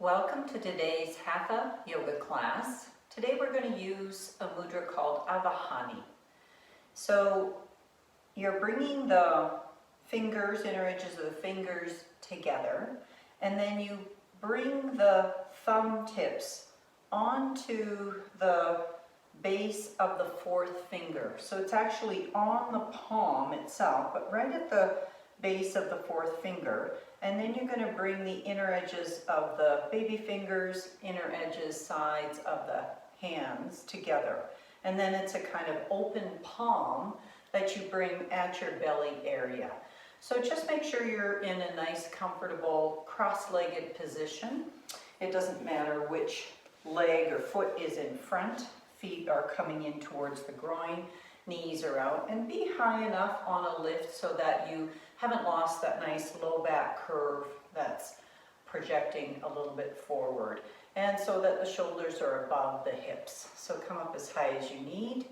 Welcome to today's Hatha yoga class. Today we're going to use a mudra called Avahani. So you're bringing the fingers, inner edges of the fingers together, and then you bring the thumb tips onto the base of the fourth finger. So it's actually on the palm itself, but right at the base of the fourth finger. And then you're going to bring the inner edges of the baby fingers, inner edges, sides of the hands together. And then it's a kind of open palm that you bring at your belly area. So just make sure you're in a nice, comfortable, cross-legged position. It doesn't matter which leg or foot is in front. Feet are coming in towards the groin, knees are out, and be high enough on a lift so that you haven't lost that nice low back curve that's projecting a little bit forward, and so that the shoulders are above the hips. So come up as high as you need,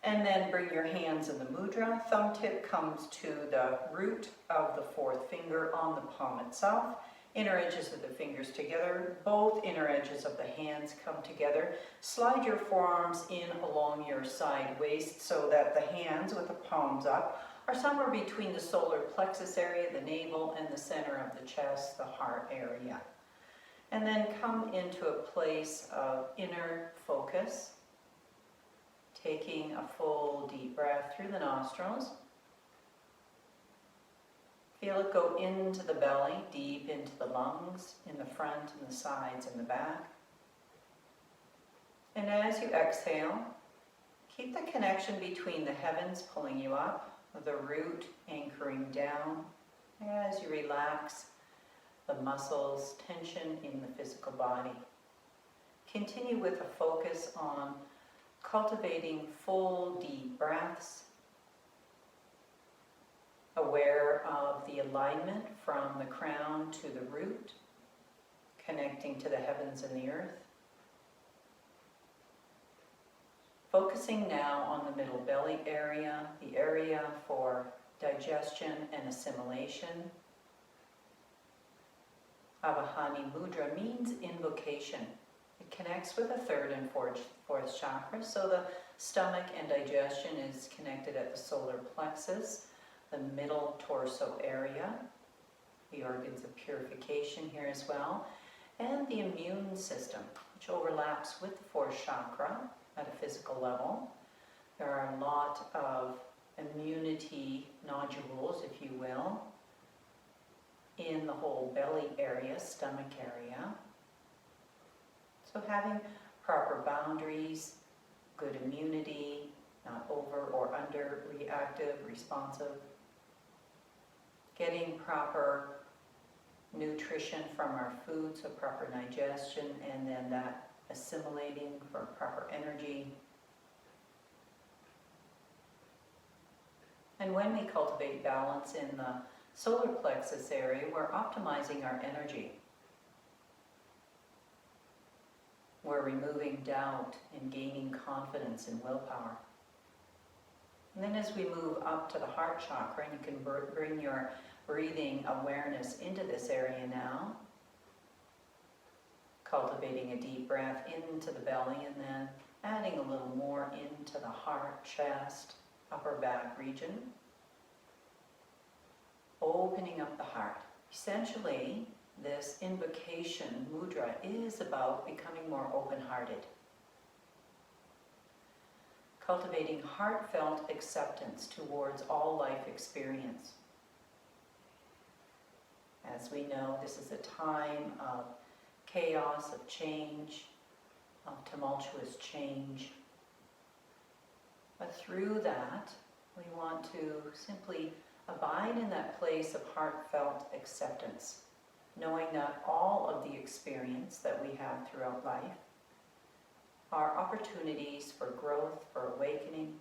and then bring your hands in the mudra. Thumb tip comes to the root of the fourth finger on the palm itself. Inner edges of the fingers together, both inner edges of the hands come together. Slide your forearms in along your side waist so that the hands with the palms up are somewhere between the solar plexus area, the navel, and the center of the chest, the heart area. And then come into a place of inner focus, taking a full deep breath through the nostrils. Feel it go into the belly, deep into the lungs, in the front and the sides and the back. And as you exhale, keep the connection between the heavens pulling you up, the root anchoring down, as you relax the muscles, tension in the physical body. Continue with a focus on cultivating full deep breaths, aware of the alignment from the crown to the root, connecting to the heavens and the earth. Focusing now on the middle belly area, the area for digestion and assimilation. Avahani mudra means invocation. It connects with the third and fourth chakras, so the stomach and digestion is connected at the solar plexus, the middle torso area, the organs of purification here as well, and the immune system, which overlaps with the fourth chakra at a physical level. There are a lot of immunity nodules, if you will, in the whole belly area, stomach area. So having proper boundaries, good immunity, not over or under reactive, responsive. Getting proper nutrition from our food, so proper digestion, and then that assimilating for proper energy. And when we cultivate balance in the solar plexus area, we're optimizing our energy. We're removing doubt and gaining confidence and willpower. And then as we move up to the heart chakra, and you can bring your breathing awareness into this area now, cultivating a deep breath into the belly and then adding a little more into the heart, chest, upper back region. Opening up the heart. Essentially, this invocation mudra is about becoming more open-hearted. Cultivating heartfelt acceptance towards all life experience. As we know, this is a time of chaos, of change, of tumultuous change. But through that, we want to simply abide in that place of heartfelt acceptance, knowing that all of the experience that we have throughout life are opportunities for growth, for awakening,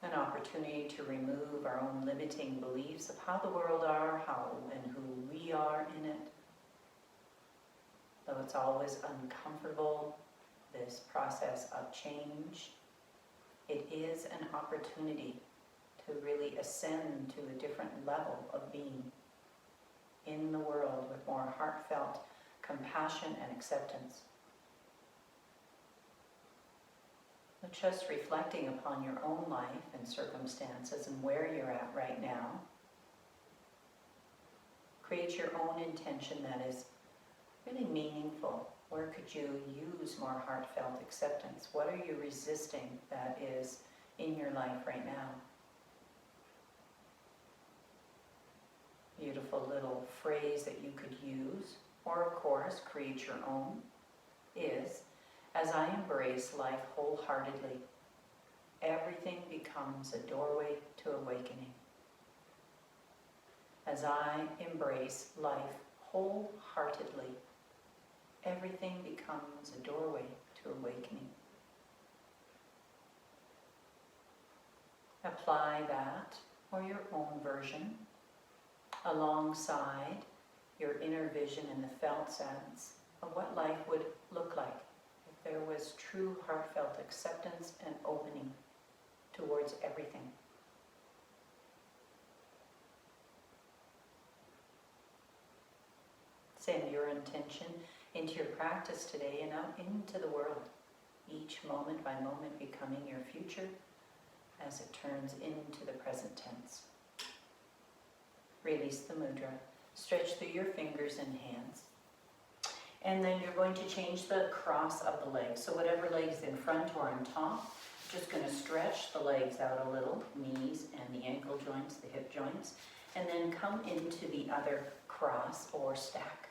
an opportunity to remove our own limiting beliefs of how the world are, how and who we are in it. Though it's always uncomfortable, this process of change, it is an opportunity to really ascend to a different level of being. in the world with more heartfelt compassion and acceptance. But just reflecting upon your own life and circumstances and where you're at right now, create your own intention that is really meaningful. Where could you use more heartfelt acceptance? What are you resisting that is in your life right now? Beautiful little phrase that you could use, or of course, create your own, is, as I embrace life wholeheartedly, everything becomes a doorway to awakening. As I embrace life wholeheartedly, everything becomes a doorway to awakening. Apply that, or your own version, alongside your inner vision and the felt sense of what life would look like if there was true heartfelt acceptance and opening towards everything. Send your intention into your practice today and out into the world, each moment by moment becoming your future as it turns into the present tense. Release the mudra. Stretch through your fingers and hands. And then you're going to change the cross of the legs. So whatever leg's in front or on top, just going to stretch the legs out a little, knees and the ankle joints, the hip joints, and then come into the other cross or stack.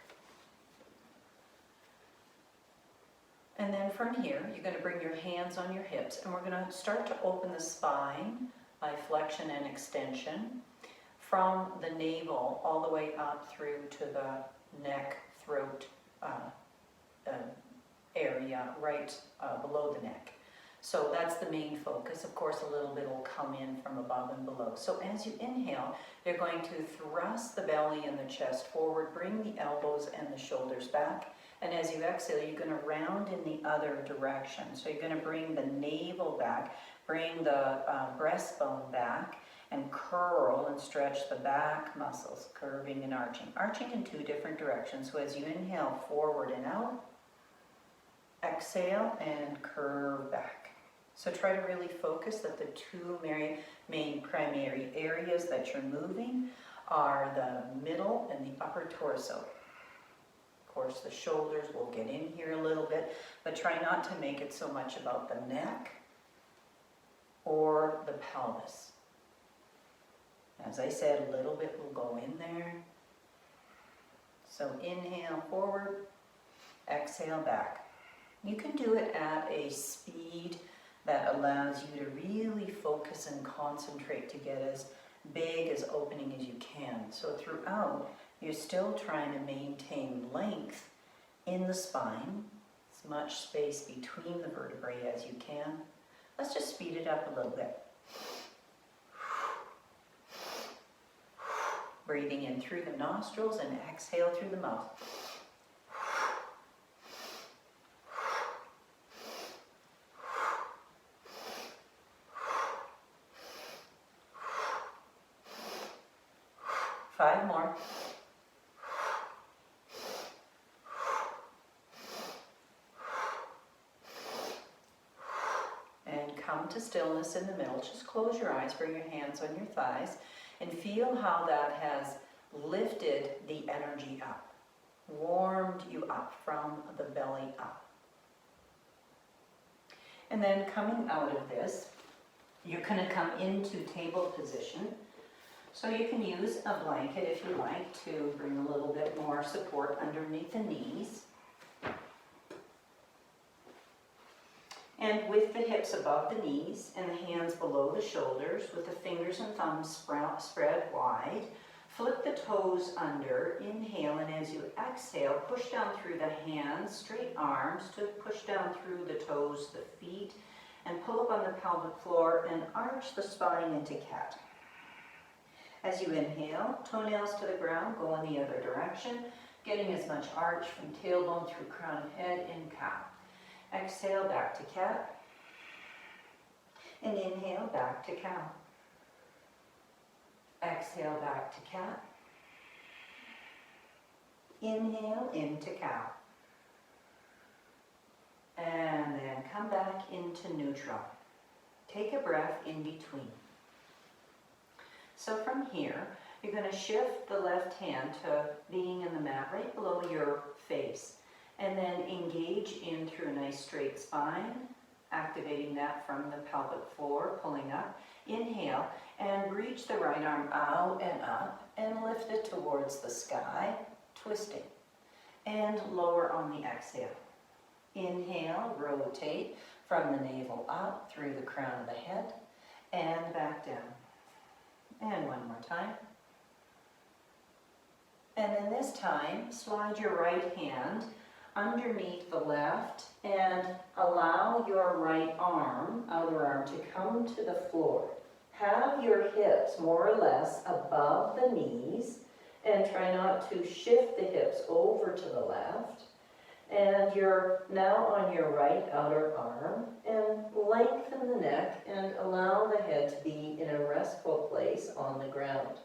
And then from here, you're going to bring your hands on your hips, and we're going to start to open the spine by flexion and extension from the navel all the way up through to the neck, throat area right below the neck. So that's the main focus. Of course, a little bit will come in from above and below. So as you inhale, you're going to thrust the belly and the chest forward, bring the elbows and the shoulders back. And as you exhale, you're going to round in the other direction. So you're going to bring the navel back, bring the breastbone back, and curl and stretch the back muscles, curving and arching. Arching in two different directions. So as you inhale, forward and out, exhale and curve back. So try to really focus that the two main primary areas that you're moving are the middle and the upper torso. Of course, the shoulders will get in here a little bit, but try not to make it so much about the neck or the pelvis. As I said, a little bit will go in there. So inhale forward, exhale back. You can do it at a speed that allows you to really focus and concentrate to get as big as opening as you can. So throughout, you're still trying to maintain length in the spine, as much space between the vertebrae as you can. Let's just speed it up a little bit. Breathing in through the nostrils and exhale through the mouth. Five more. And come to stillness in the middle. Just close your eyes, bring your hands on your thighs, and feel how that has lifted the energy up, warmed you up from the belly up. And then coming out of this, you're going to come into table position. So you can use a blanket if you like to bring a little bit more support underneath the knees. And with the hips above the knees and the hands below the shoulders, with the fingers and thumbs spread wide, flip the toes under, inhale, and as you exhale, push down through the hands, straight arms, to push down through the toes, the feet, and pull up on the pelvic floor and arch the spine into cat. As you inhale, toenails to the ground, go in the other direction, getting as much arch from tailbone through crown of head in cow. Exhale, back to cat. And inhale, back to cow. Exhale, back to cat. Inhale into cow. And then come back into neutral. Take a breath in between. So from here, you're going to shift the left hand to being in the mat right below your face. And then engage in through a nice straight spine, activating that from the pelvic floor, pulling up. Inhale, and reach the right arm out and up, and lift it towards the sky, twisting. And lower on the exhale. Inhale, rotate from the navel up through the crown of the head, and back down. And one more time. And then this time, slide your right hand underneath the left and allow your right arm, outer arm, to come to the floor. Have your hips more or less above the knees and try not to shift the hips over to the left. And you're now on your right outer arm, and lengthen the neck and allow the head to be in a restful place on the ground.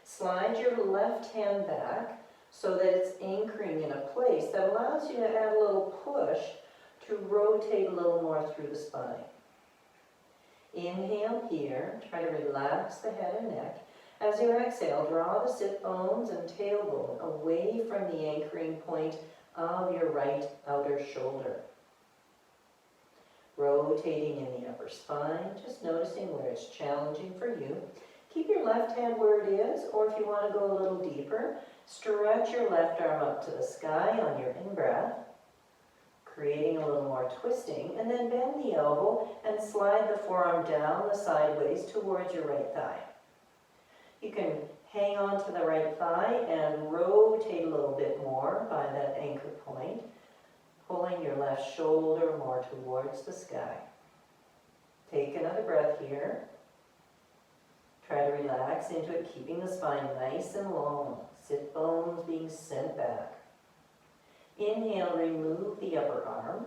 Slide your left hand back so that it's anchoring in a place that allows you to add a little push to rotate a little more through the spine. Inhale here, try to relax the head and neck. As you exhale, draw the sit bones and tailbone away from the anchoring point of your right outer shoulder. Rotating in the upper spine, just noticing where it's challenging for you. Keep your left hand where it is, or if you want to go a little deeper, stretch your left arm up to the sky on your in-breath, creating a little more twisting, and then bend the elbow and slide the forearm down the sideways towards your right thigh. You can hang on to the right thigh and rotate a little bit more by that anchor point, pulling your left shoulder more towards the sky. Take another breath here. Try to relax into it, keeping the spine nice and long. Sit bones being sent back. Inhale, remove the upper arm.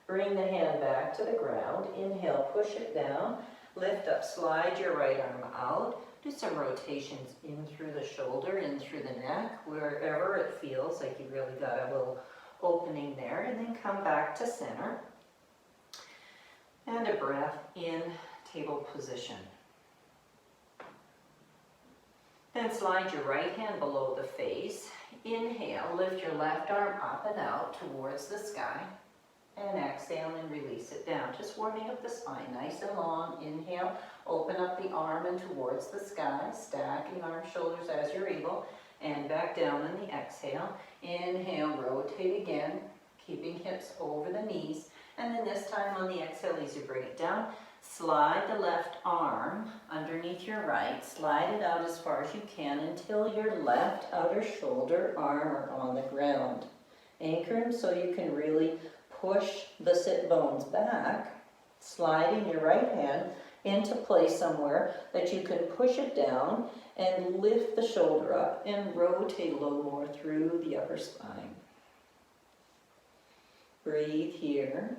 Bring the hand back to the ground. Inhale, push it down. Lift up, slide your right arm out. Do some rotations in through the shoulder, in through the neck, wherever it feels like you really got a little opening there. And then come back to center. And a breath in table position. Then slide your right hand below the face. Inhale, lift your left arm up and out towards the sky. And exhale and release it down. Just warming up the spine, nice and long. Inhale, open up the arm and towards the sky, stacking arms, shoulders as you're able. And back down on the exhale. Inhale, rotate again, keeping hips over the knees. And then this time on the exhale, as you bring it down, slide the left arm underneath your right. Slide it out as far as you can until your left outer shoulder, arm are on the ground. Anchor them so you can really push the sit bones back, sliding your right hand into place somewhere that you can push it down and lift the shoulder up and rotate a little more through the upper spine. Breathe here.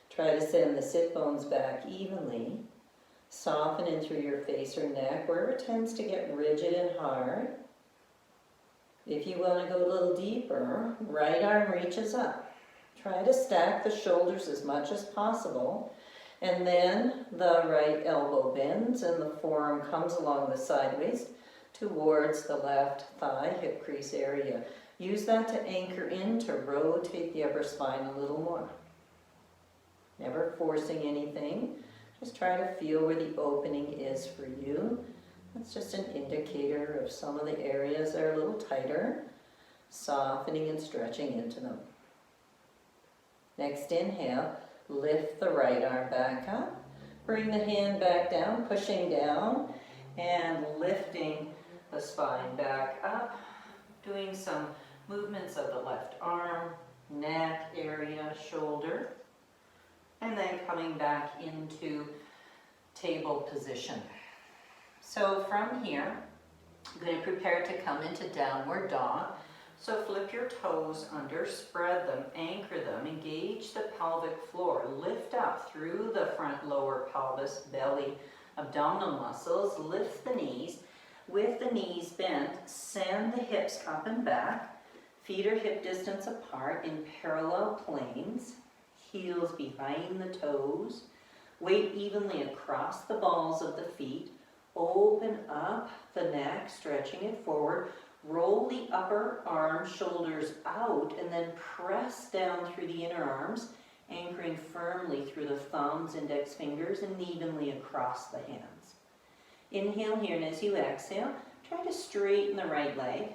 Try to send the sit bones back evenly. Soften in through your face or neck, wherever it tends to get rigid and hard. If you want to go a little deeper, right arm reaches up. Try to stack the shoulders as much as possible. And then the right elbow bends and the forearm comes along the sideways towards the left thigh, hip crease area. Use that to anchor in to rotate the upper spine a little more. Never forcing anything. Just try to feel where the opening is for you. That's just an indicator of some of the areas that are a little tighter, softening and stretching into them. Next inhale, lift the right arm back up. Bring the hand back down, pushing down and lifting the spine back up. Doing some movements of the left arm, neck area, shoulder. And then coming back into table position. So from here, I'm going to prepare to come into downward dog. So flip your toes under, spread them, anchor them, engage the pelvic floor, lift up through the front lower pelvis, belly, abdominal muscles, lift the knees, With the knees bent, send the hips up and back. Feet are hip distance apart in parallel planes. Heels behind the toes. Weight evenly across the balls of the feet. Open up the neck, stretching it forward. Roll the upper arms, shoulders out, and then press down through the inner arms, anchoring firmly through the thumbs, index fingers, and evenly across the hands. Inhale here, and as you exhale, try to straighten the right leg.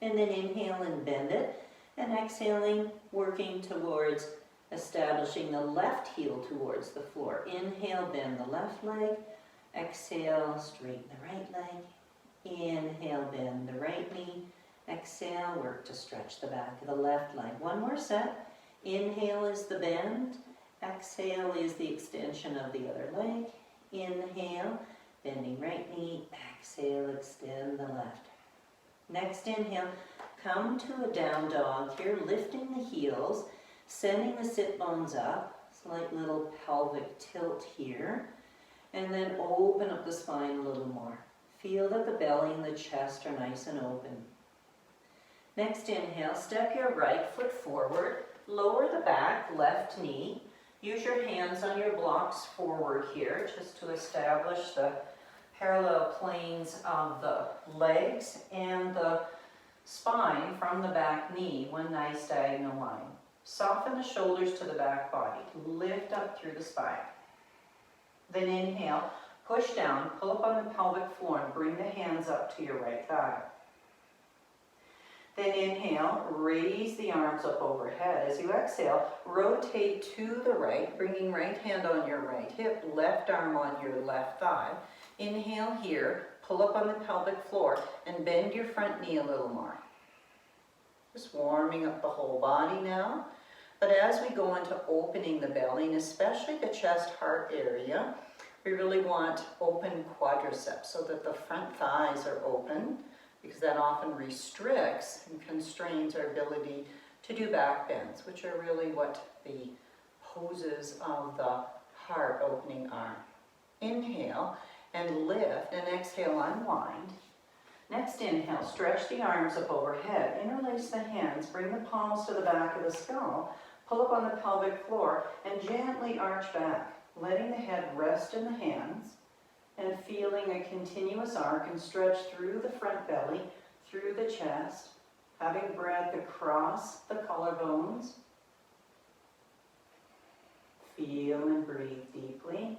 And then inhale and bend it, and exhaling, working towards establishing the left heel towards the floor. Inhale, bend the left leg. Exhale, straighten the right leg. Inhale, bend the right knee. Exhale, work to stretch the back of the left leg. One more set. Inhale is the bend. Exhale is the extension of the other leg. Inhale, bending right knee. Exhale, extend the left. Next inhale, come to a down dog here, lifting the heels, sending the sit bones up, slight little pelvic tilt here, and then open up the spine a little more. Feel that the belly and the chest are nice and open. Next inhale, step your right foot forward, lower the back, left knee. Use your hands on your blocks forward here just to establish the parallel planes of the legs and the spine from the back knee, one nice diagonal line. Soften the shoulders to the back body. Lift up through the spine. Then inhale, push down, pull up on the pelvic floor and bring the hands up to your right thigh. Then inhale, raise the arms up overhead. As you exhale, rotate to the right, bringing right hand on your right hip, left arm on your left thigh. Inhale here, pull up on the pelvic floor and bend your front knee a little more. Just warming up the whole body now. But as we go into opening the belly, and especially the chest-heart area, we really want open quadriceps so that the front thighs are open, because that often restricts and constrains our ability to do back bends, which are really what the poses of the heart opening are. Inhale and lift, and exhale, unwind. Next inhale, stretch the arms up overhead, interlace the hands, bring the palms to the back of the skull, pull up on the pelvic floor, and gently arch back, letting the head rest in the hands, and feeling a continuous arc and stretch through the front belly, through the chest, having breath across the collarbones. Feel and breathe deeply.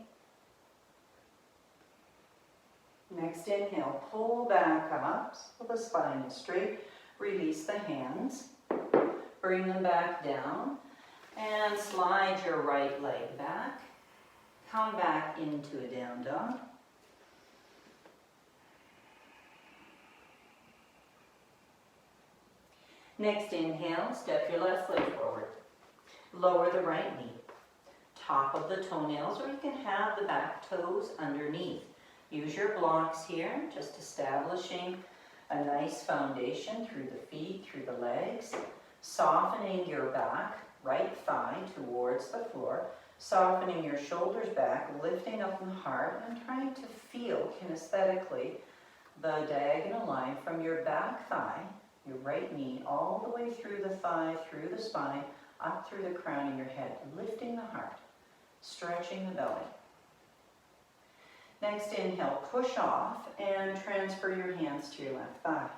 Next inhale, pull back up so the spine is straight. Release the hands. Bring them back down and slide your right leg back. Come back into a down dog. Next inhale, step your left leg forward. Lower the right knee. Top of the toenails, or you can have the back toes underneath. Use your blocks here, just establishing a nice foundation through the feet, through the legs. Softening your back, right thigh towards the floor. Softening your shoulders back, lifting up the heart, and trying to feel kinesthetically the diagonal line from your back thigh, your right knee, all the way through the thigh, through the spine, up through the crown of your head, lifting the heart, stretching the belly. Next inhale, push off and transfer your hands to your left thigh.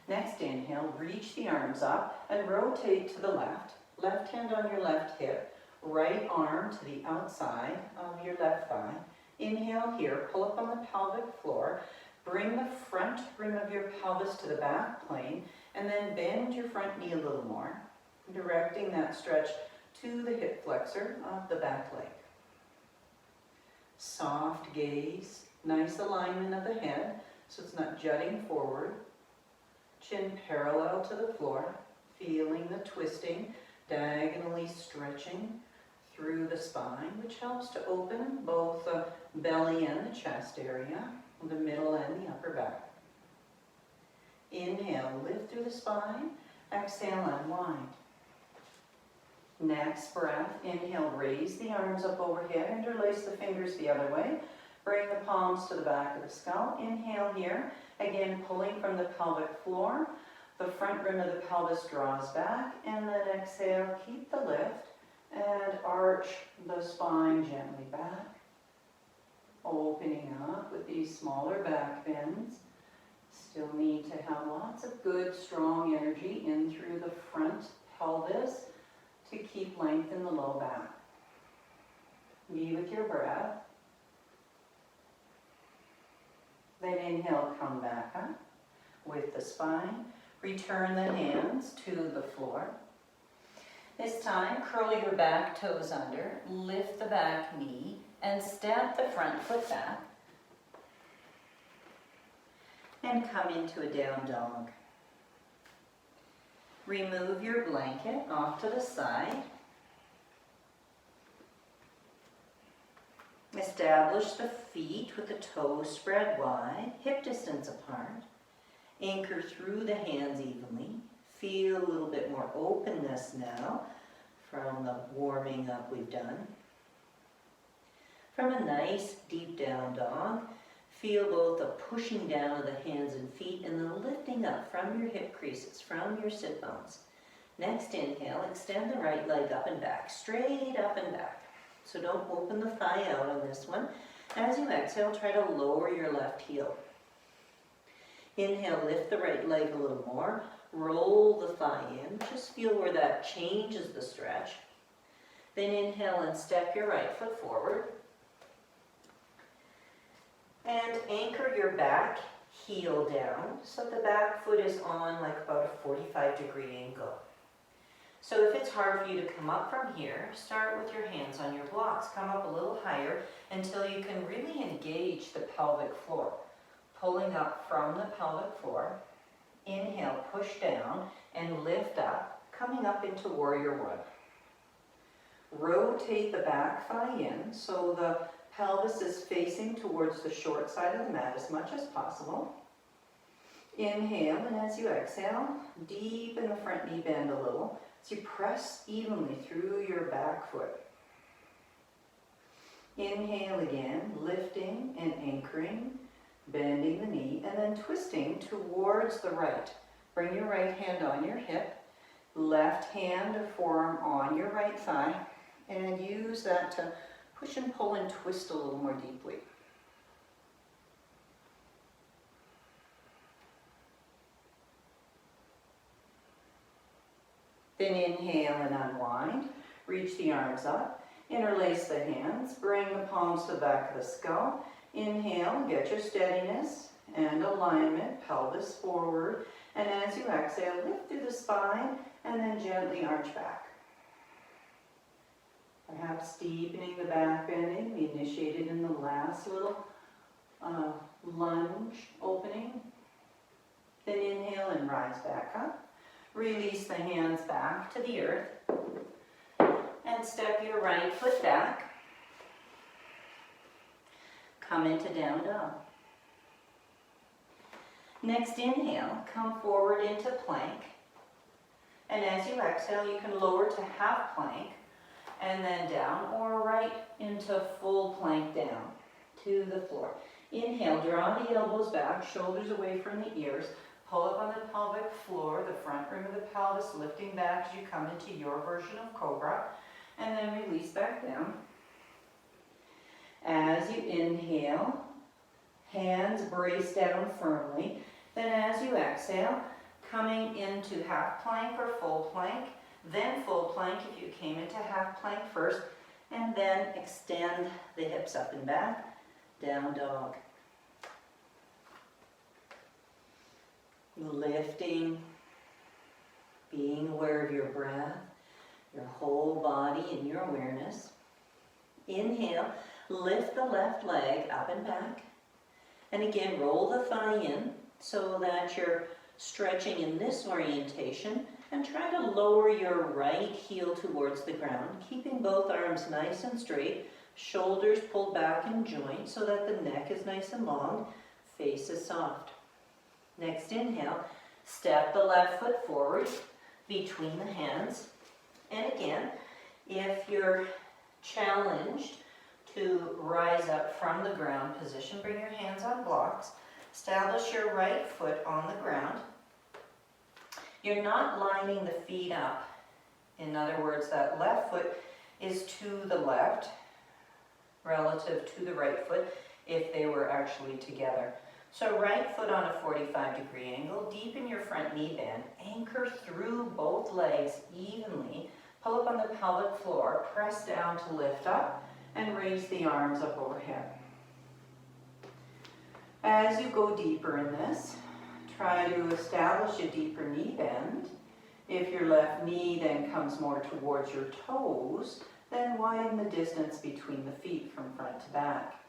Next inhale, reach the arms up and rotate to the left. Left hand on your left hip, right arm to the outside of your left thigh. Inhale here, pull up on the pelvic floor. Bring the front rim of your pelvis to the back plane, and then bend your front knee a little more, directing that stretch to the hip flexor of the back leg. Soft gaze, nice alignment of the head, so it's not jutting forward. Chin parallel to the floor, feeling the twisting, diagonally stretching through the spine, which helps to open both the belly and the chest area, the middle and the upper back. Inhale, lift through the spine. Exhale, unwind. Next breath, inhale, raise the arms up overhead, interlace the fingers the other way. Bring the palms to the back of the skull. Inhale here. Again, pulling from the pelvic floor. The front rim of the pelvis draws back. And then exhale, keep the lift. And arch the spine gently back. Opening up with these smaller back bends. Still need to have lots of good, strong energy in through the front pelvis to keep length in the low back. Be with your breath. Then inhale, come back up with the spine. Return the hands to the floor. This time, curl your back toes under, lift the back knee, and step the front foot back. And come into a down dog. Remove your blanket off to the side. Establish the feet with the toes spread wide, hip distance apart. Anchor through the hands evenly. Feel a little bit more openness now from the warming up we've done. From a nice deep down dog, feel both the pushing down of the hands and feet and the lifting up from your hip creases, from your sit bones. Next inhale, extend the right leg up and back, straight up and back. So don't open the thigh out on this one. As you exhale, try to lower your left heel. Inhale, lift the right leg a little more. Roll the thigh in. Just feel where that changes the stretch. Then inhale and step your right foot forward. And anchor your back heel down so the back foot is on like about a 45-degree angle. So if it's hard for you to come up from here, start with your hands on your blocks. Come up a little higher until you can really engage the pelvic floor. Pulling up from the pelvic floor. Inhale, push down and lift up, coming up into warrior one. Rotate the back thigh in so the pelvis is facing towards the short side of the mat as much as possible. Inhale, and as you exhale, deepen the front knee bend a little. So you press evenly through your back foot. Inhale again, lifting and anchoring, bending the knee, and then twisting towards the right. Bring your right hand on your hip, left hand or forearm on your right thigh, and use that to push and pull and twist a little more deeply. Then inhale and unwind. Reach the arms up. Interlace the hands. Bring the palms to the back of the skull. Inhale, get your steadiness and alignment, pelvis forward. And as you exhale, lift through the spine and then gently arch back. Perhaps deepening the back bending. We initiated in the last little lunge opening. Then inhale and rise back up. Release the hands back to the earth. And step your right foot back. Come into down dog. Next inhale, come forward into plank. And as you exhale, you can lower to half plank and then down, or right into full plank down to the floor. Inhale, draw the elbows back, shoulders away from the ears. Pull up on the pelvic floor, the front rim of the pelvis lifting back as you come into your version of cobra. And then release back down. As you inhale, hands brace down firmly. Then as you exhale, coming into half plank or full plank, then full plank if you came into half plank first, and then extend the hips up and back, down dog. Lifting, being aware of your breath, your whole body and your awareness. Inhale, lift the left leg up and back. And again, roll the thigh in so that you're stretching in this orientation, and try to lower your right heel towards the ground, keeping both arms nice and straight, shoulders pulled back in joint so that the neck is nice and long, face is soft. Next inhale, step the left foot forward between the hands. And again, if you're challenged to rise up from the ground position. Bring your hands on blocks. Establish your right foot on the ground. You're not lining the feet up. In other words, that left foot is to the left relative to the right foot if they were actually together. So right foot on a 45-degree angle, deepen your front knee bend, anchor through both legs evenly, pull up on the pelvic floor, press down to lift up, and raise the arms up overhead. As you go deeper in this, try to establish a deeper knee bend. If your left knee then comes more towards your toes, then widen the distance between the feet from front to back.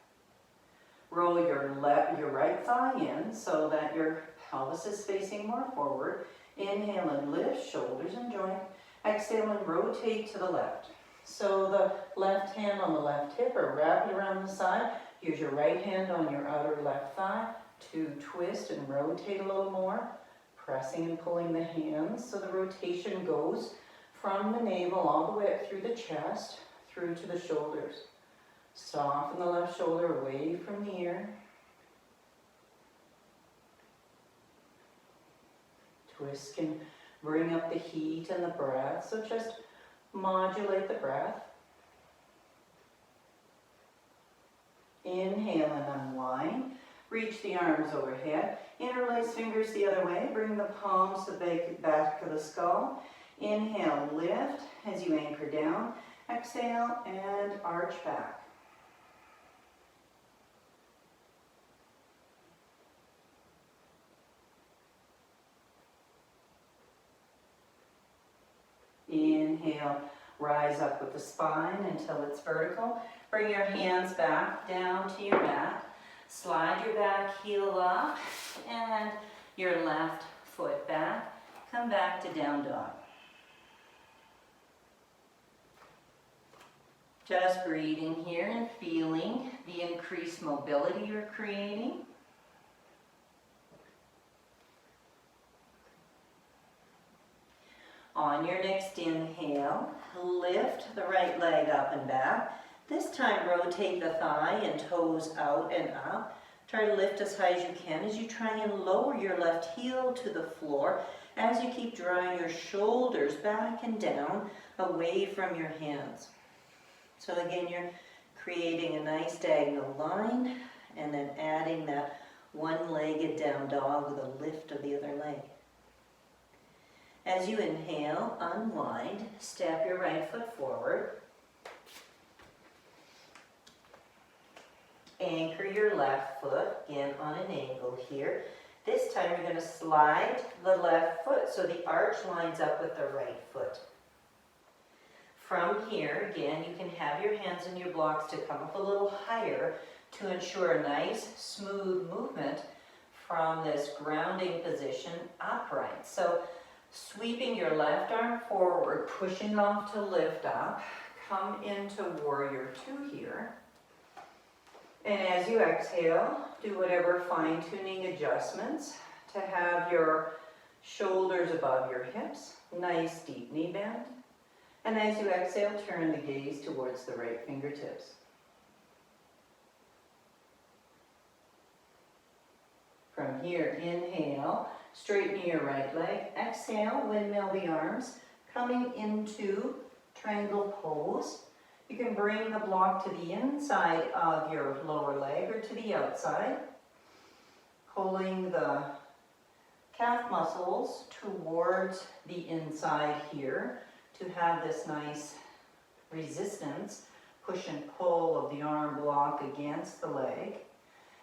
Roll your right thigh in so that your pelvis is facing more forward. Inhale and lift shoulders and joint. Exhale and rotate to the left. So the left hand on the left hip or wrap it around the side. Use your right hand on your outer left thigh to twist and rotate a little more. Pressing and pulling the hands so the rotation goes from the navel all the way up through the chest, through to the shoulders. Soften the left shoulder away from the ear. Twist can bring up the heat and the breath, so just modulate the breath. Inhale and unwind. Reach the arms overhead. Interlace fingers the other way. Bring the palms to the back of the skull. Inhale, lift as you anchor down. Exhale and arch back. Inhale, rise up with the spine until it's vertical. Bring your hands back down to your mat. Slide your back heel up and your left foot back. Come back to down dog. Just breathing here and feeling the increased mobility you're creating. On your next inhale, lift the right leg up and back. This time rotate the thigh and toes out and up. Try to lift as high as you can as you try and lower your left heel to the floor as you keep drawing your shoulders back and down away from your hands. So again, you're creating a nice diagonal line and then adding that one-legged down dog with a lift of the other leg. As you inhale, unwind, step your right foot forward. Anchor your left foot, again on an angle here. This time you're going to slide the left foot so the arch lines up with the right foot. From here, again, you can have your hands and your blocks to come up a little higher to ensure a nice, smooth movement from this grounding position upright. So sweeping your left arm forward, pushing off to lift up, come into warrior two here. And as you exhale, do whatever fine-tuning adjustments to have your shoulders above your hips, nice deep knee bend. And as you exhale, turn the gaze towards the right fingertips. From here, inhale, straighten your right leg. Exhale, windmill the arms, coming into triangle pose. You can bring the block to the inside of your lower leg or to the outside, pulling the calf muscles towards the inside here to have this nice resistance, push and pull of the arm block against the leg.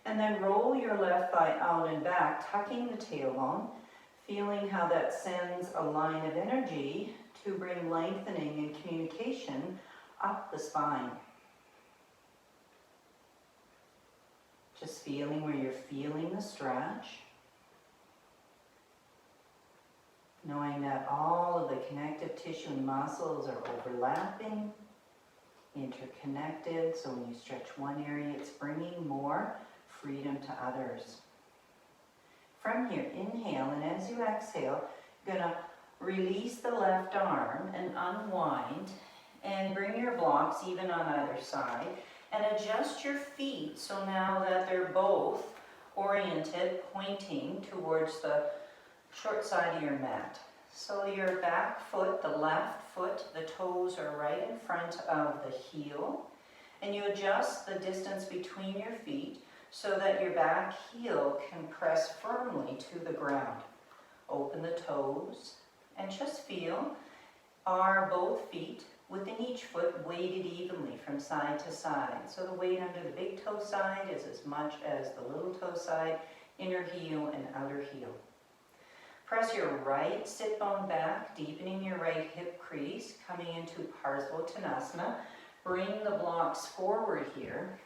And then roll your left thigh out and back, tucking the tailbone, feeling how that sends a line of energy to bring lengthening and communication up the spine. Just feeling where you're feeling the stretch. Knowing that all of the connective tissue and muscles are overlapping, interconnected, so when you stretch one area, it's bringing more freedom to others. From here, inhale, and as you exhale, you're going to release the left arm and unwind, and bring your blocks even on either side, and adjust your feet so now that they're both oriented, pointing towards the short side of your mat. So your back foot, the left foot, the toes are right in front of the heel, and you adjust the distance between your feet so that your back heel can press firmly to the ground. Open the toes and just feel, are both feet within each foot weighted evenly from side to side. So the weight under the big toe side is as much as the little toe side, inner heel and outer heel. Press your right sit bone back, deepening your right hip crease, coming into Parsvottanasana. Bring the blocks forward here.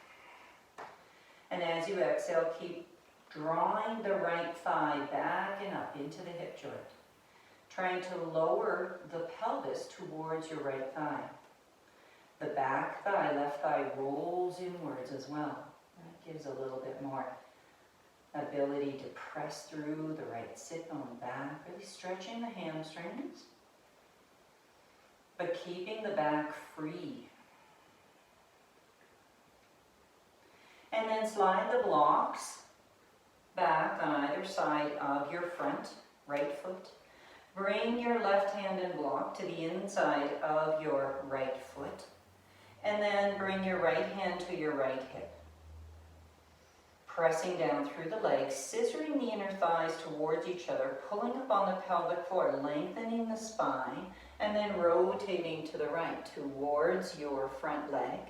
And as you exhale, keep drawing the right thigh back and up into the hip joint. Trying to lower the pelvis towards your right thigh. The back thigh, left thigh, rolls inwards as well. That gives a little bit more ability to press through the right sit bone back, really stretching the hamstrings, but keeping the back free. And then slide the blocks back on either side of your front right foot. Bring your left hand and block to the inside of your right foot. And then bring your right hand to your right hip. Pressing down through the legs, scissoring the inner thighs towards each other, pulling up on the pelvic floor, lengthening the spine, and then rotating to the right towards your front leg.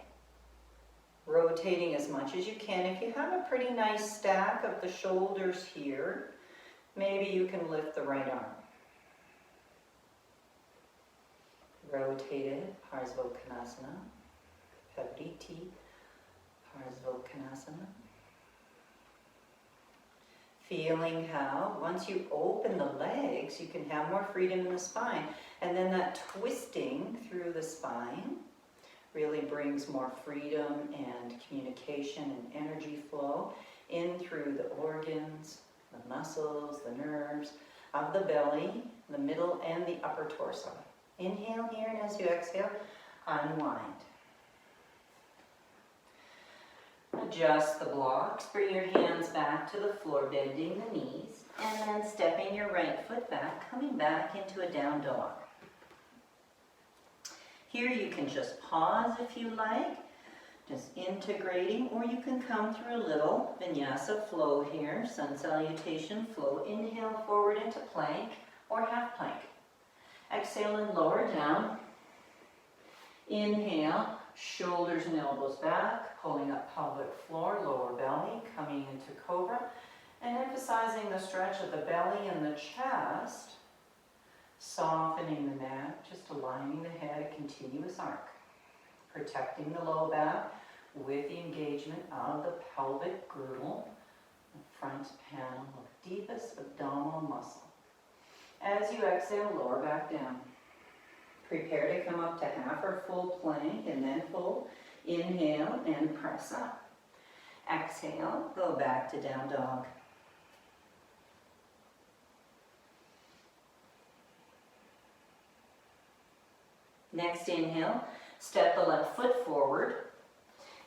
Rotating as much as you can. If you have a pretty nice stack of the shoulders here, maybe you can lift the right arm. Rotated, Parsvottanasana, Pavriti, Parsvottanasana. Feeling how, once you open the legs, you can have more freedom in the spine. And then that twisting through the spine really brings more freedom and communication and energy flow in through the organs, the muscles, the nerves of the belly, the middle, and the upper torso. Inhale here, and as you exhale, unwind. Adjust the blocks, bring your hands back to the floor, bending the knees, and then stepping your right foot back, coming back into a down dog. Here you can just pause if you like, just integrating, or you can come through a little vinyasa flow here, sun salutation flow. Inhale forward into plank or half plank. Exhale and lower down. Inhale, shoulders and elbows back, pulling up pelvic floor, lower belly, coming into cobra, and emphasizing the stretch of the belly and the chest, softening the neck, just aligning the head, a continuous arc, protecting the low back with the engagement of the pelvic girdle, the front panel of deepest abdominal muscle. As you exhale, lower back down. Prepare to come up to half or full plank and then full. Inhale and press up. Exhale, go back to down dog. Next inhale, step the left foot forward.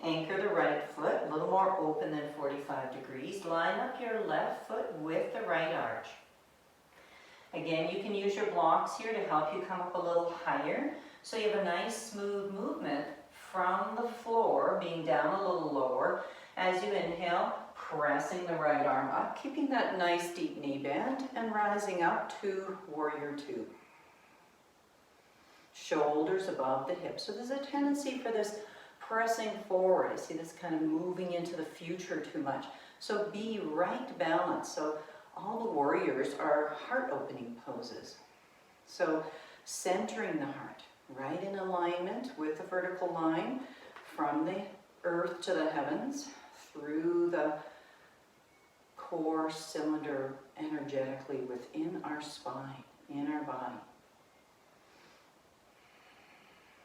Anchor the right foot, a little more open than 45 degrees. Line up your left foot with the right arch. Again, you can use your blocks here to help you come up a little higher. So you have a nice smooth movement from the floor, being down a little lower. As you inhale, pressing the right arm up, keeping that nice deep knee bend, and rising up to warrior two. Shoulders above the hips. So there's a tendency for this pressing forward. I see this kind of moving into the future too much. So be right balanced. So all the warriors are heart-opening poses. So centering the heart, right in alignment with the vertical line from the earth to the heavens, through the core cylinder energetically within our spine, in our body.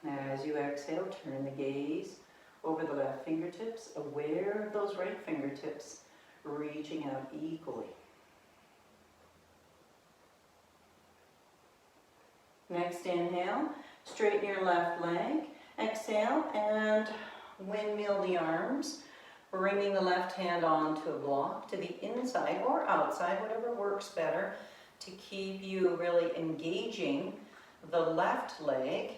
As you exhale, turn the gaze over the left fingertips, aware of those right fingertips reaching out equally. Next inhale, straighten your left leg. Exhale and Windmill the arms, bringing the left hand onto a block to the inside or outside, whatever works better, to keep you really engaging the left leg.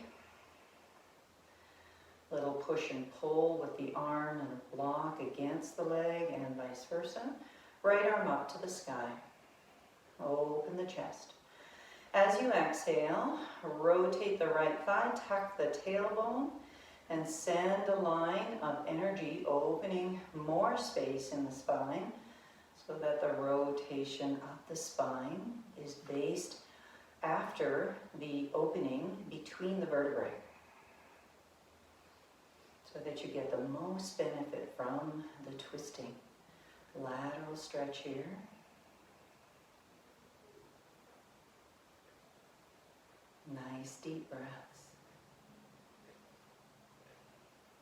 Little push and pull with the arm and a block against the leg and vice versa. Right arm up to the sky. Open the chest. As you exhale, rotate the right thigh, tuck the tailbone, and send a line of energy opening more space in the spine so that the rotation of the spine is based after the opening between the vertebrae, so that you get the most benefit from the twisting. Lateral stretch here. Nice deep breaths.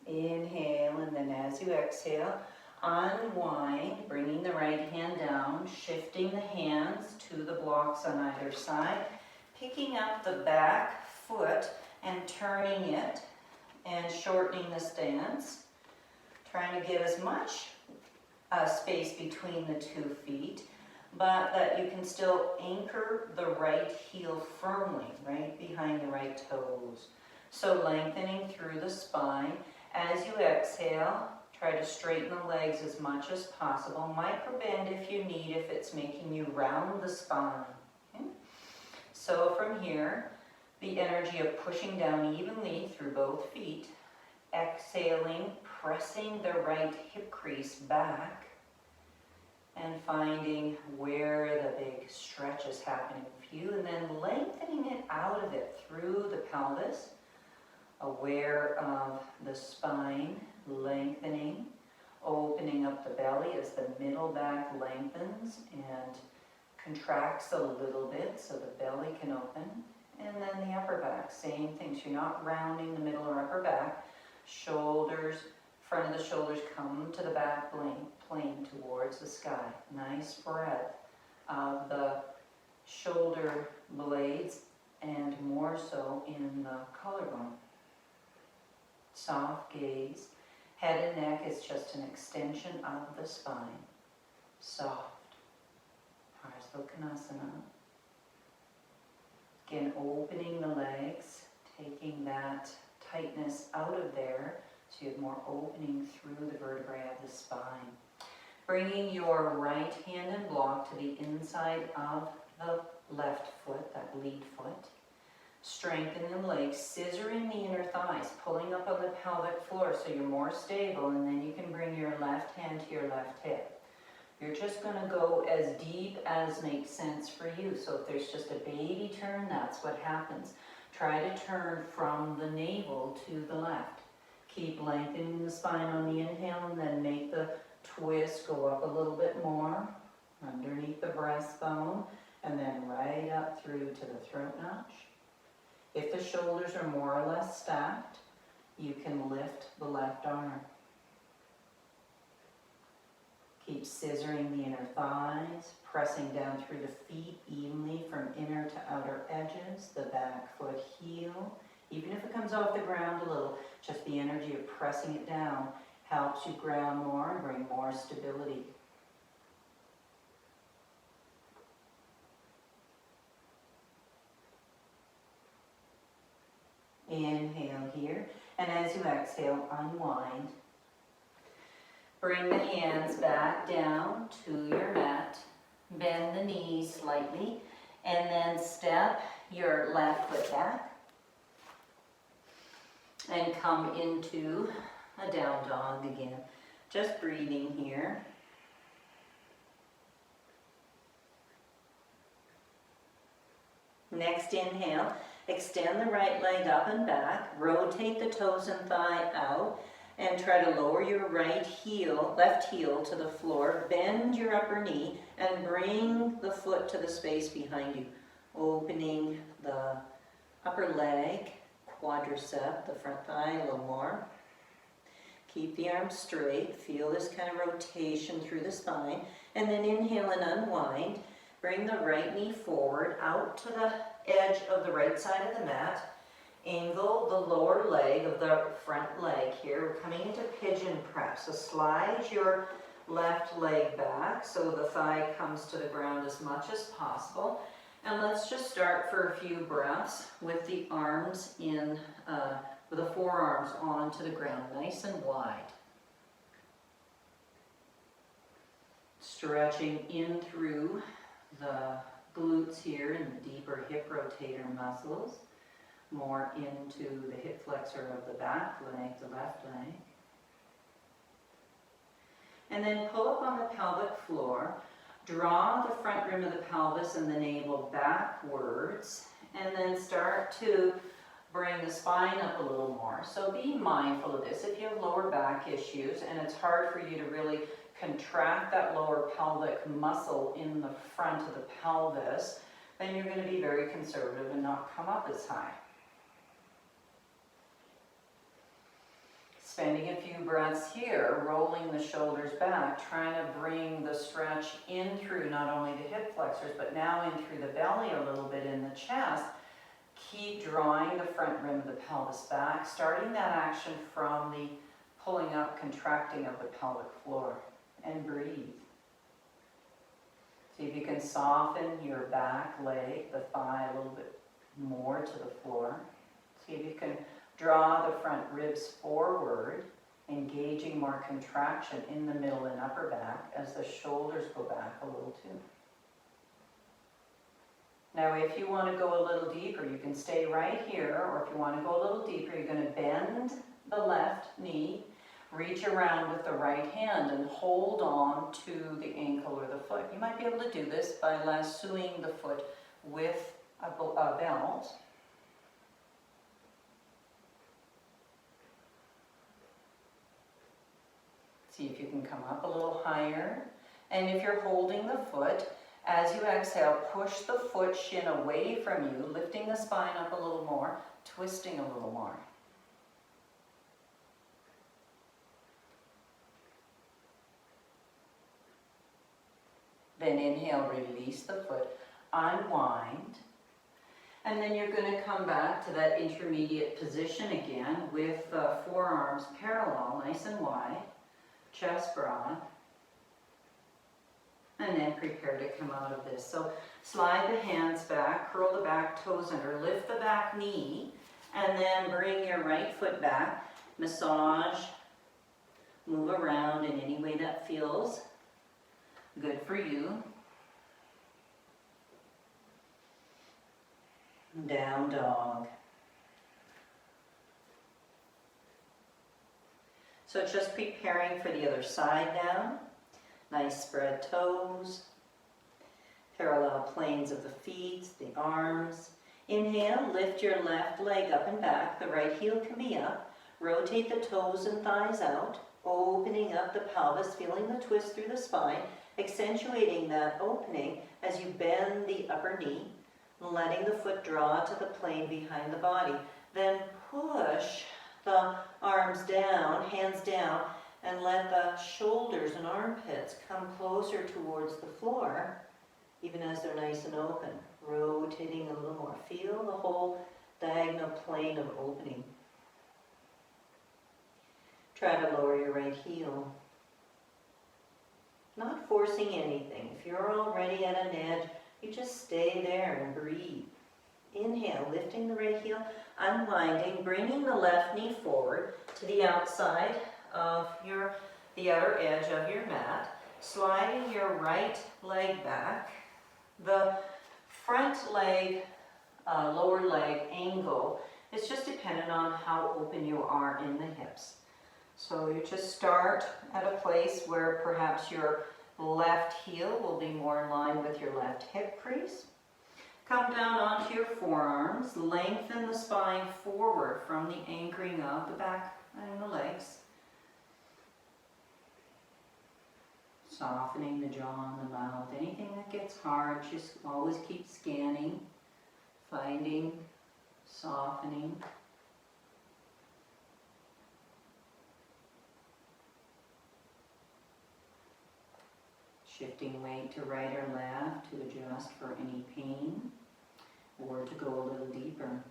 Inhale, and then as you exhale, unwind, bringing the right hand down, shifting the hands to the blocks on either side, picking up the back foot and turning it and shortening the stance, trying to give as much space between the 2 feet, but that you can still anchor the right heel firmly, right behind the right toes. So lengthening through the spine. As you exhale, try to straighten the legs as much as possible. Micro-bend if you need, if it's making you round the spine. Okay? So from here, the energy of pushing down evenly through both feet, exhaling, pressing the right hip crease back, and finding where the big stretch is happening for you, and then lengthening it out of it through the pelvis, aware of the spine lengthening, opening up the belly as the middle back lengthens and contracts a little bit so the belly can open, and then the upper back, same thing. So you're not rounding the middle or upper back. Shoulders, front of the shoulders come to the back plane towards the sky. Nice breath of the shoulder blades and more so in the collarbone. Soft gaze. Head and neck is just an extension of the spine. Soft. Parasvakonasana. Again, opening the legs, taking that tightness out of there so you have more opening through the vertebrae of the spine. Bringing your right hand and block to the inside of the left foot, that lead foot. Strengthening the legs, scissoring the inner thighs, pulling up on the pelvic floor so you're more stable, and then you can bring your left hand to your left hip. You're just going to go as deep as makes sense for you. So if there's just a baby turn, that's what happens. Try to turn from the navel to the left. Keep lengthening the spine on the inhale, and then make the twist go up a little bit more underneath the breastbone, and then right up through to the throat notch. If the shoulders are more or less stacked, you can lift the left arm. Keep scissoring the inner thighs, pressing down through the feet evenly from inner to outer edges, the back foot heel. Even if it comes off the ground a little, just the energy of pressing it down helps you ground more and bring more stability. Inhale here, and as you exhale, unwind. Bring the hands back down to your mat, bend the knees slightly, and then step your left foot back and come into a down dog again. Just breathing here. Next inhale, extend the right leg up and back, rotate the toes and thigh out, and try to lower your left heel to the floor, bend your upper knee, and bring the foot to the space behind you, opening the upper leg, quadricep, the front thigh a little more. Keep the arms straight, feel this kind of rotation through the spine, and then inhale and unwind. Bring the right knee forward, out to the edge of the right side of the mat. Angle the lower leg of the front leg here. We're coming into pigeon prep. So slide your left leg back so the thigh comes to the ground as much as possible. And let's just start for a few breaths with the arms in, with the forearms onto the ground, nice and wide. Stretching in through the glutes here and the deeper hip rotator muscles, more into the hip flexor of the back leg, the left leg. And then pull up on the pelvic floor, draw the front rim of the pelvis and the navel backwards, and then start to bring the spine up a little more. So be mindful of this. If you have lower back issues and it's hard for you to really contract that lower pelvic muscle in the front of the pelvis, then you're going to be very conservative and not come up as high. Spending a few breaths here, rolling the shoulders back, trying to bring the stretch in through not only the hip flexors, but now in through the belly a little bit in the chest. Keep drawing the front rim of the pelvis back, starting that action from the pulling up, contracting of the pelvic floor. And breathe. See if you can soften your back leg, the thigh a little bit more to the floor. See if you can draw the front ribs forward, engaging more contraction in the middle and upper back as the shoulders go back a little too. Now if you want to go a little deeper, you can stay right here, or if you want to go a little deeper, you're going to bend the left knee, reach around with the right hand and hold on to the ankle or the foot. You might be able to do this by lassoing the foot with a belt. See if you can come up a little higher. And if you're holding the foot, as you exhale, push the foot shin away from you, lifting the spine up a little more, twisting a little more. Then inhale, release the foot, unwind. And then you're going to come back to that intermediate position again with the forearms parallel, nice and wide, chest broad. And then prepare to come out of this. So slide the hands back, curl the back toes under, lift the back knee, and then bring your right foot back. Massage, move around in any way that feels good for you. Down dog. So just preparing for the other side now. Nice spread toes. Parallel planes of the feet, the arms. Inhale, lift your left leg up and back. The right heel can be up. Rotate the toes and thighs out, opening up the pelvis, feeling the twist through the spine, accentuating that opening as you bend the upper knee, letting the foot draw to the plane behind the body. Then push the arms down, hands down, and let the shoulders and armpits come closer towards the floor, even as they're nice and open. Rotating a little more. Feel the whole diagonal plane of opening. Try to lower your right heel. Not forcing anything. If you're already at an edge, you just stay there and breathe. Inhale, lifting the right heel, unwinding, bringing the left knee forward to the outside of the outer edge of your mat, sliding your right leg back. The front leg, lower leg angle is just dependent on how open you are in the hips. So you just start at a place where perhaps your left heel will be more in line with your left hip crease. Come down onto your forearms, lengthen the spine forward from the anchoring of the back and the legs. Softening the jaw and the mouth. Anything that gets hard, just always keep scanning, finding, softening. Shifting weight to right or left to adjust for any pain or to go a little deeper.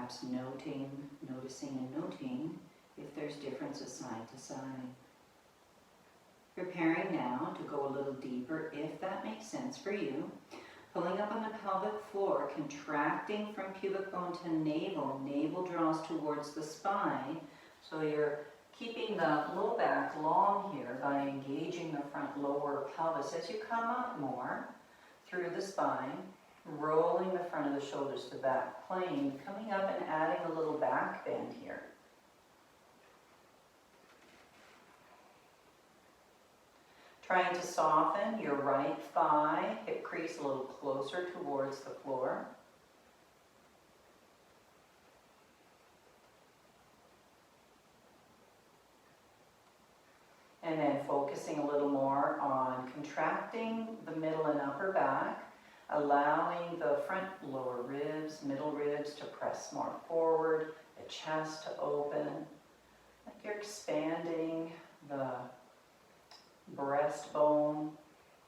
perhaps noticing and noting if there's differences side to side. Preparing now to go a little deeper, if that makes sense for you. Pulling up on the pelvic floor, contracting from pubic bone to navel. Navel draws towards the spine, so you're keeping the low back long here by engaging the front lower pelvis as you come up more through the spine, rolling the front of the shoulders to the back plane, coming up and adding a little back bend here. Trying to soften your right thigh, hip crease a little closer towards the floor. And then focusing a little more on contracting the middle and upper back, allowing the front lower ribs, middle ribs to press more forward, the chest to open, like you're expanding the breastbone,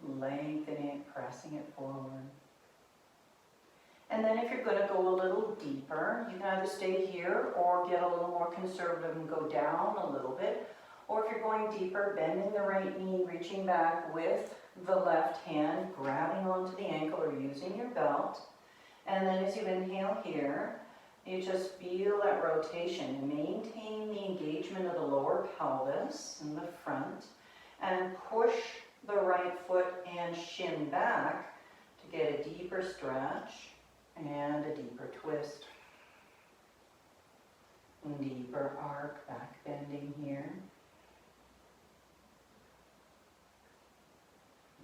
lengthening it, pressing it forward. And then if you're going to go a little deeper, you can either stay here or get a little more conservative and go down a little bit. Or if you're going deeper, bending the right knee, reaching back with the left hand, grabbing onto the ankle or using your belt. And then as you inhale here, you just feel that rotation. Maintain the engagement of the lower pelvis in the front and push the right foot and shin back to get a deeper stretch and a deeper twist. Deeper arc, back bending here.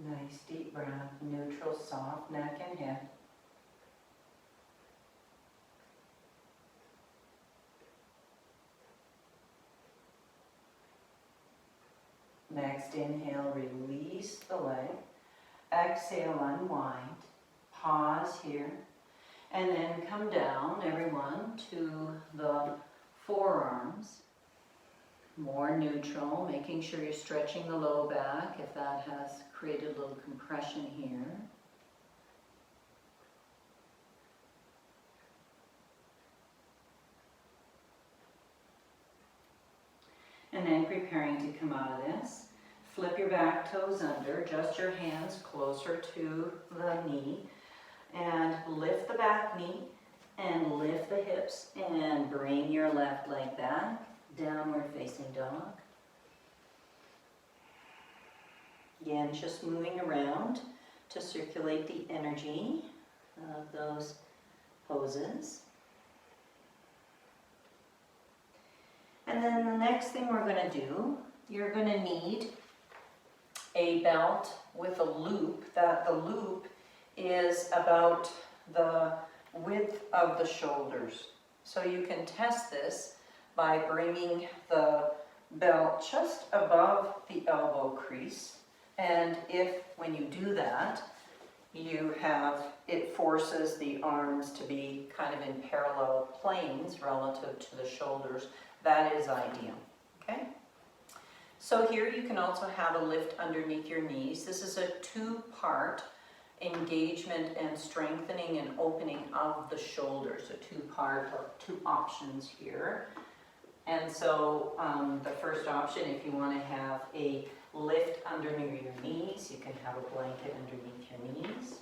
Nice deep breath, neutral, soft neck and head. Next inhale, release the leg. Exhale, unwind. Pause here. And then come down, everyone, to the forearms. More neutral, making sure you're stretching the low back if that has created a little compression here. And then preparing to come out of this. Flip your back toes under, adjust your hands closer to the knee, and lift the back knee and lift the hips and bring your left leg back. Downward facing dog. Again, just moving around to circulate the energy of those poses. And then the next thing we're going to do, you're going to need a belt with a loop. The loop is about the width of the shoulders. So you can test this by bringing the belt just above the elbow crease. And if, when you do that, it forces the arms to be kind of in parallel planes relative to the shoulders, that is ideal, okay? So here you can also have a lift underneath your knees. This is a two-part engagement and strengthening and opening of the shoulders, a two-part or two options here. And so the first option, if you want to have a lift underneath your knees, you can have a blanket underneath your knees.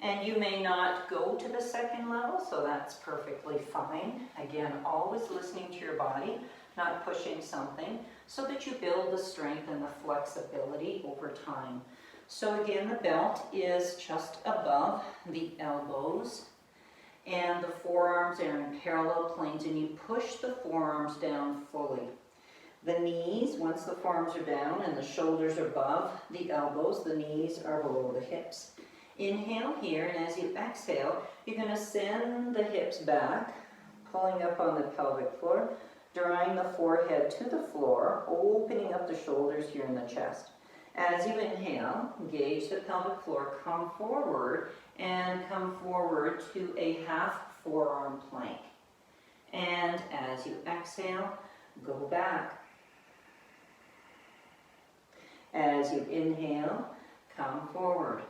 And you may not go to the second level, so that's perfectly fine. Again, always listening to your body, not pushing something, so that you build the strength and the flexibility over time. So again, the belt is just above the elbows, and the forearms are in parallel planes, and you push the forearms down fully. The knees, once the forearms are down and the shoulders are above the elbows, the knees are below the hips. Inhale here, and as you exhale, you're going to send the hips back, pulling up on the pelvic floor, drawing the forehead to the floor, opening up the shoulders here in the chest. As you inhale, engage the pelvic floor, come forward, and come forward to a half forearm plank. And as you exhale, go back. As you inhale, come forward.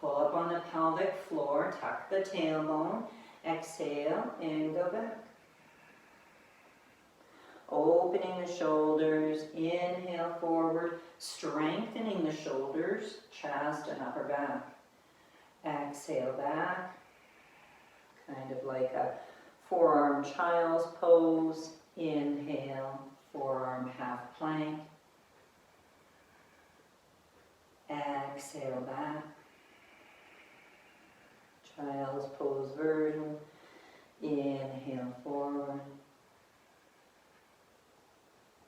Pull up on the pelvic floor, tuck the tailbone, exhale, and go back. Opening the shoulders, inhale forward, strengthening the shoulders, chest and upper back. Exhale back, kind of like a forearm child's pose. Inhale, forearm half plank. Exhale back. Child's pose version. Inhale forward.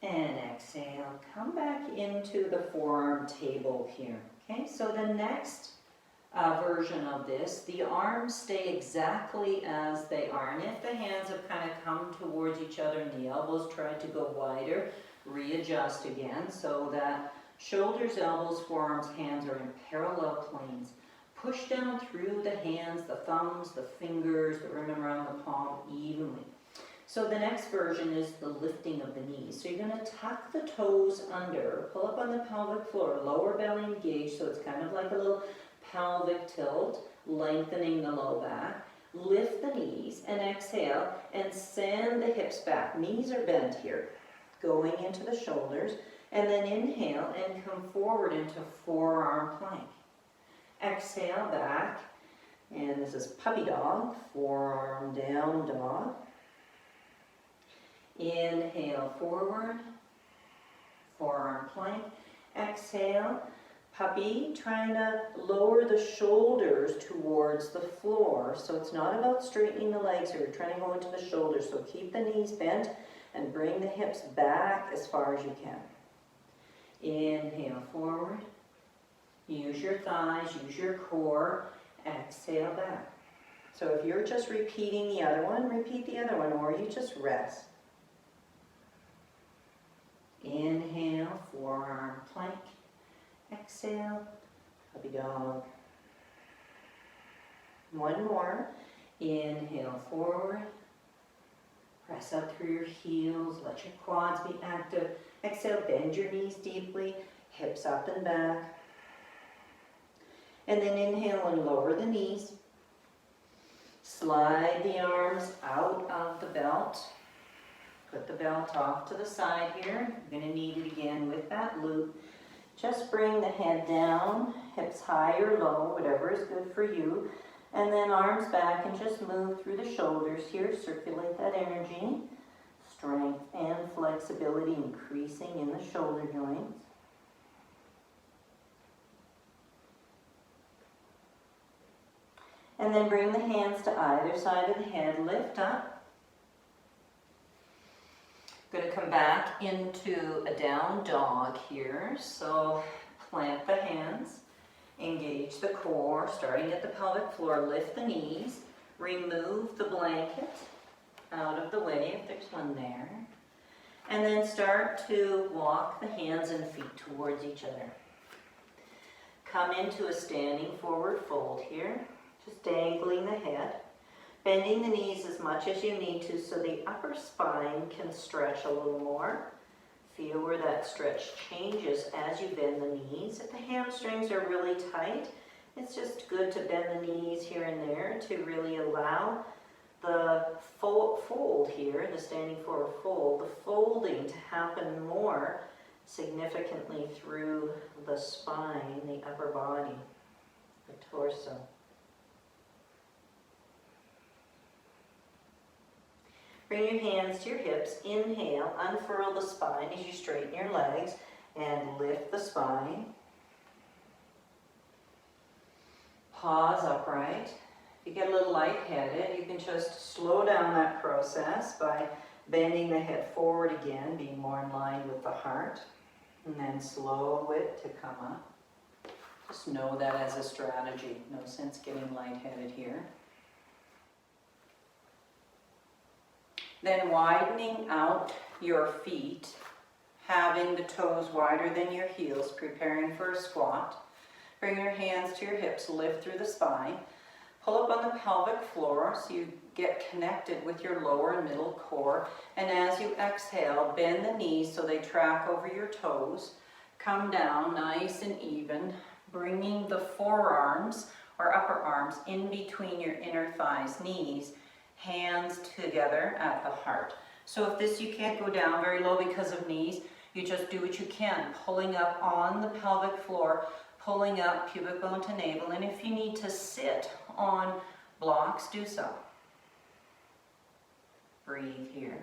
And exhale. Come back into the forearm table here. Okay, so the next version of this, the arms stay exactly as they are. And if the hands have kind of come towards each other and the elbows try to go wider, readjust again so that shoulders, elbows, forearms, hands are in parallel planes. Push down through the hands, the thumbs, the fingers, the rim around the palm evenly. So the next version is the lifting of the knees. So you're going to tuck the toes under, pull up on the pelvic floor, lower belly engaged, so it's kind of like a little pelvic tilt, lengthening the low back. Lift the knees and exhale and send the hips back. Knees are bent here, going into the shoulders. And then inhale and come forward into forearm plank. Exhale back, and this is puppy dog, forearm down dog. Inhale forward, forearm plank. Exhale, puppy, trying to lower the shoulders towards the floor. So it's not about straightening the legs here, trying to go into the shoulders. So keep the knees bent and bring the hips back as far as you can. Inhale forward. Use your thighs, use your core. Exhale back. So if you're just repeating the other one, repeat the other one, or you just rest. Inhale, forearm plank. Exhale, puppy dog. One more. Inhale forward. Press up through your heels. Let your quads be active. Exhale, bend your knees deeply. Hips up and back. And then inhale and lower the knees. Slide the arms out of the belt. Put the belt off to the side here. You're going to need it again with that loop. Just bring the head down, hips high or low, whatever is good for you. And then arms back and just move through the shoulders here. Circulate that energy. Strength and flexibility increasing in the shoulder joints. And then bring the hands to either side of the head. Lift up. Going to come back into a down dog here. So plant the hands. Engage the core, starting at the pelvic floor. Lift the knees. Remove the blanket out of the way if there's one there. And then start to walk the hands and feet towards each other. Come into a standing forward fold here. Just dangling the head. Bending the knees as much as you need to so the upper spine can stretch a little more. Feel where that stretch changes as you bend the knees. If the hamstrings are really tight, it's just good to bend the knees here and there to really allow the fold here, the standing forward fold, the folding to happen more significantly through the spine, the upper body, the torso. Bring your hands to your hips. Inhale, unfurl the spine as you straighten your legs and lift the spine. Pause upright. If you get a little lightheaded, you can just slow down that process by bending the head forward again, being more in line with the heart, and then slow it to come up. Just know that as a strategy. No sense getting lightheaded here. Then widening out your feet, having the toes wider than your heels, preparing for a squat. Bring your hands to your hips, lift through the spine. Pull up on the pelvic floor so you get connected with your lower and middle core. And as you exhale, bend the knees so they track over your toes. Come down nice and even, bringing the forearms or upper arms in between your inner thighs, knees, hands together at the heart. So if this, you can't go down very low because of knees, you just do what you can, pulling up on the pelvic floor, pulling up pubic bone to navel, and if you need to sit on blocks, do so. Breathe here.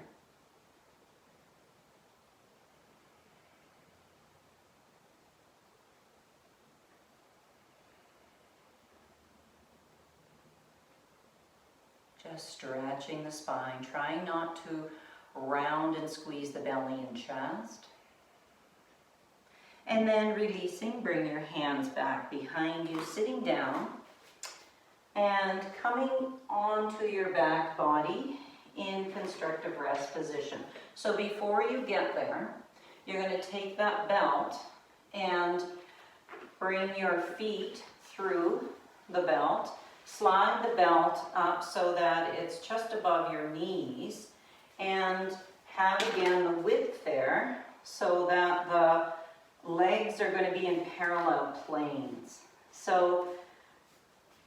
Just stretching the spine, trying not to round and squeeze the belly and chest. And then releasing, bring your hands back behind you, sitting down and coming onto your back body in constructive rest position. So before you get there, you're going to take that belt and bring your feet through the belt. Slide the belt up so that it's just above your knees and have again the width there so that the legs are going to be in parallel planes. So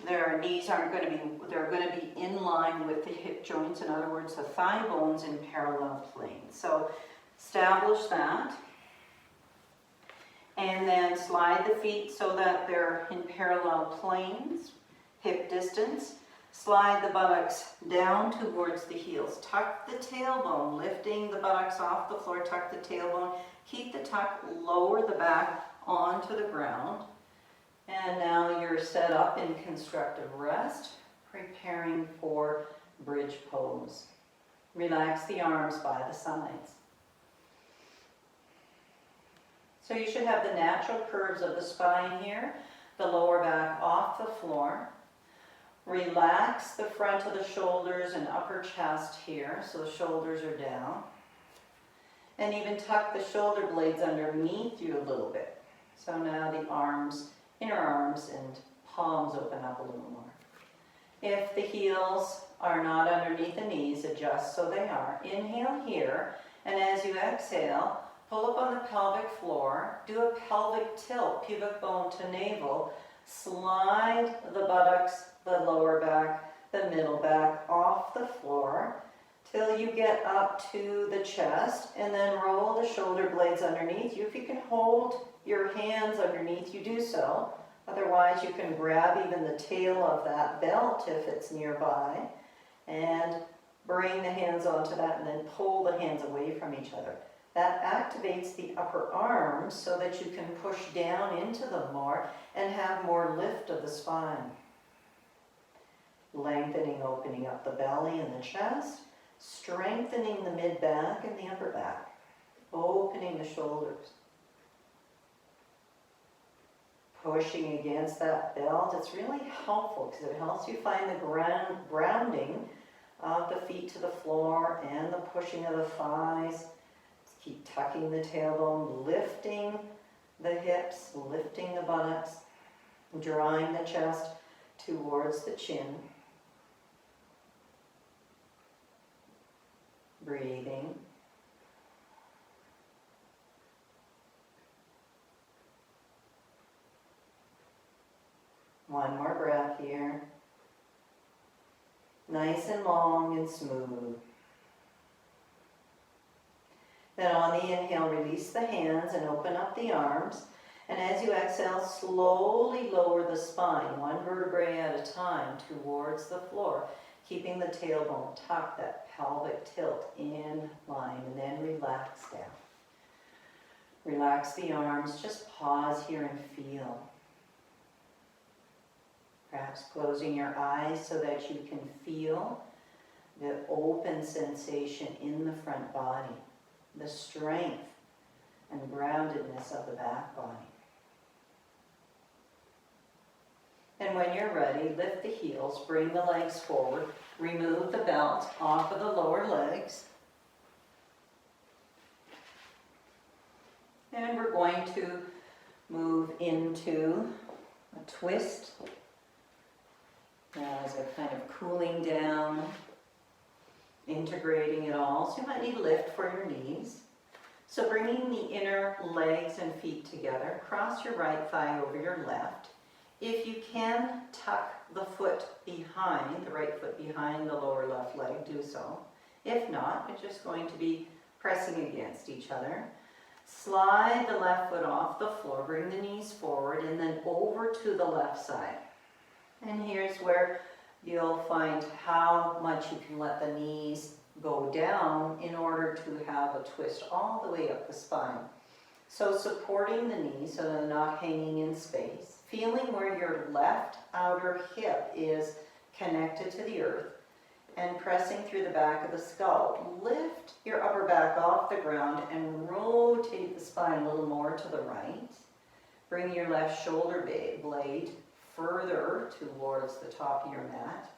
their knees aren't going to be, they're going to be in line with the hip joints. In other words, the thigh bones in parallel planes. So establish that. And then slide the feet so that they're in parallel planes, hip distance. Slide the buttocks down towards the heels. Tuck the tailbone, lifting the buttocks off the floor. Tuck the tailbone. Keep the tuck, lower the back onto the ground. And now you're set up in constructive rest, preparing for bridge pose. Relax the arms by the sides. So you should have the natural curves of the spine here, the lower back off the floor. Relax the front of the shoulders and upper chest here, so the shoulders are down. And even tuck the shoulder blades underneath you a little bit. So now the arms, inner arms and palms open up a little more. If the heels are not underneath the knees, adjust so they are. Inhale here, and as you exhale, pull up on the pelvic floor, do a pelvic tilt, pubic bone to navel, slide the buttocks, the lower back, the middle back off the floor till you get up to the chest, and then roll the shoulder blades underneath you. If you can hold your hands underneath you, do so. Otherwise, you can grab even the tail of that belt if it's nearby and bring the hands onto that and then pull the hands away from each other. That activates the upper arms so that you can push down into them more and have more lift of the spine. Lengthening, opening up the belly and the chest, strengthening the mid-back and the upper back, opening the shoulders. Pushing against that belt, it's really helpful because it helps you find the grounding of the feet to the floor and the pushing of the thighs. Keep tucking the tailbone, lifting the hips, lifting the buttocks, drawing the chest towards the chin. Breathing. One more breath here. Nice and long and smooth. Then on the inhale, release the hands and open up the arms. And as you exhale, slowly lower the spine, one vertebrae at a time, towards the floor, keeping the tailbone tucked, that pelvic tilt in line, and then relax down. Relax the arms, just pause here and feel. Perhaps closing your eyes so that you can feel the open sensation in the front body, the strength and groundedness of the back body. And when you're ready, lift the heels, bring the legs forward, remove the belt off of the lower legs. And we're going to move into a twist as a kind of cooling down, integrating it all. So you might need a lift for your knees. So bringing the inner legs and feet together, cross your right thigh over your left. If you can tuck the foot behind, the right foot behind the lower left leg, do so. If not, it's just going to be pressing against each other. Slide the left foot off the floor, bring the knees forward, and then over to the left side. And here's where you'll find how much you can let the knees go down in order to have a twist all the way up the spine. So supporting the knees so they're not hanging in space. Feeling where your left outer hip is connected to the earth and pressing through the back of the skull. Lift your upper back off the ground and rotate the spine a little more to the right. Bring your left shoulder blade further towards the top of your mat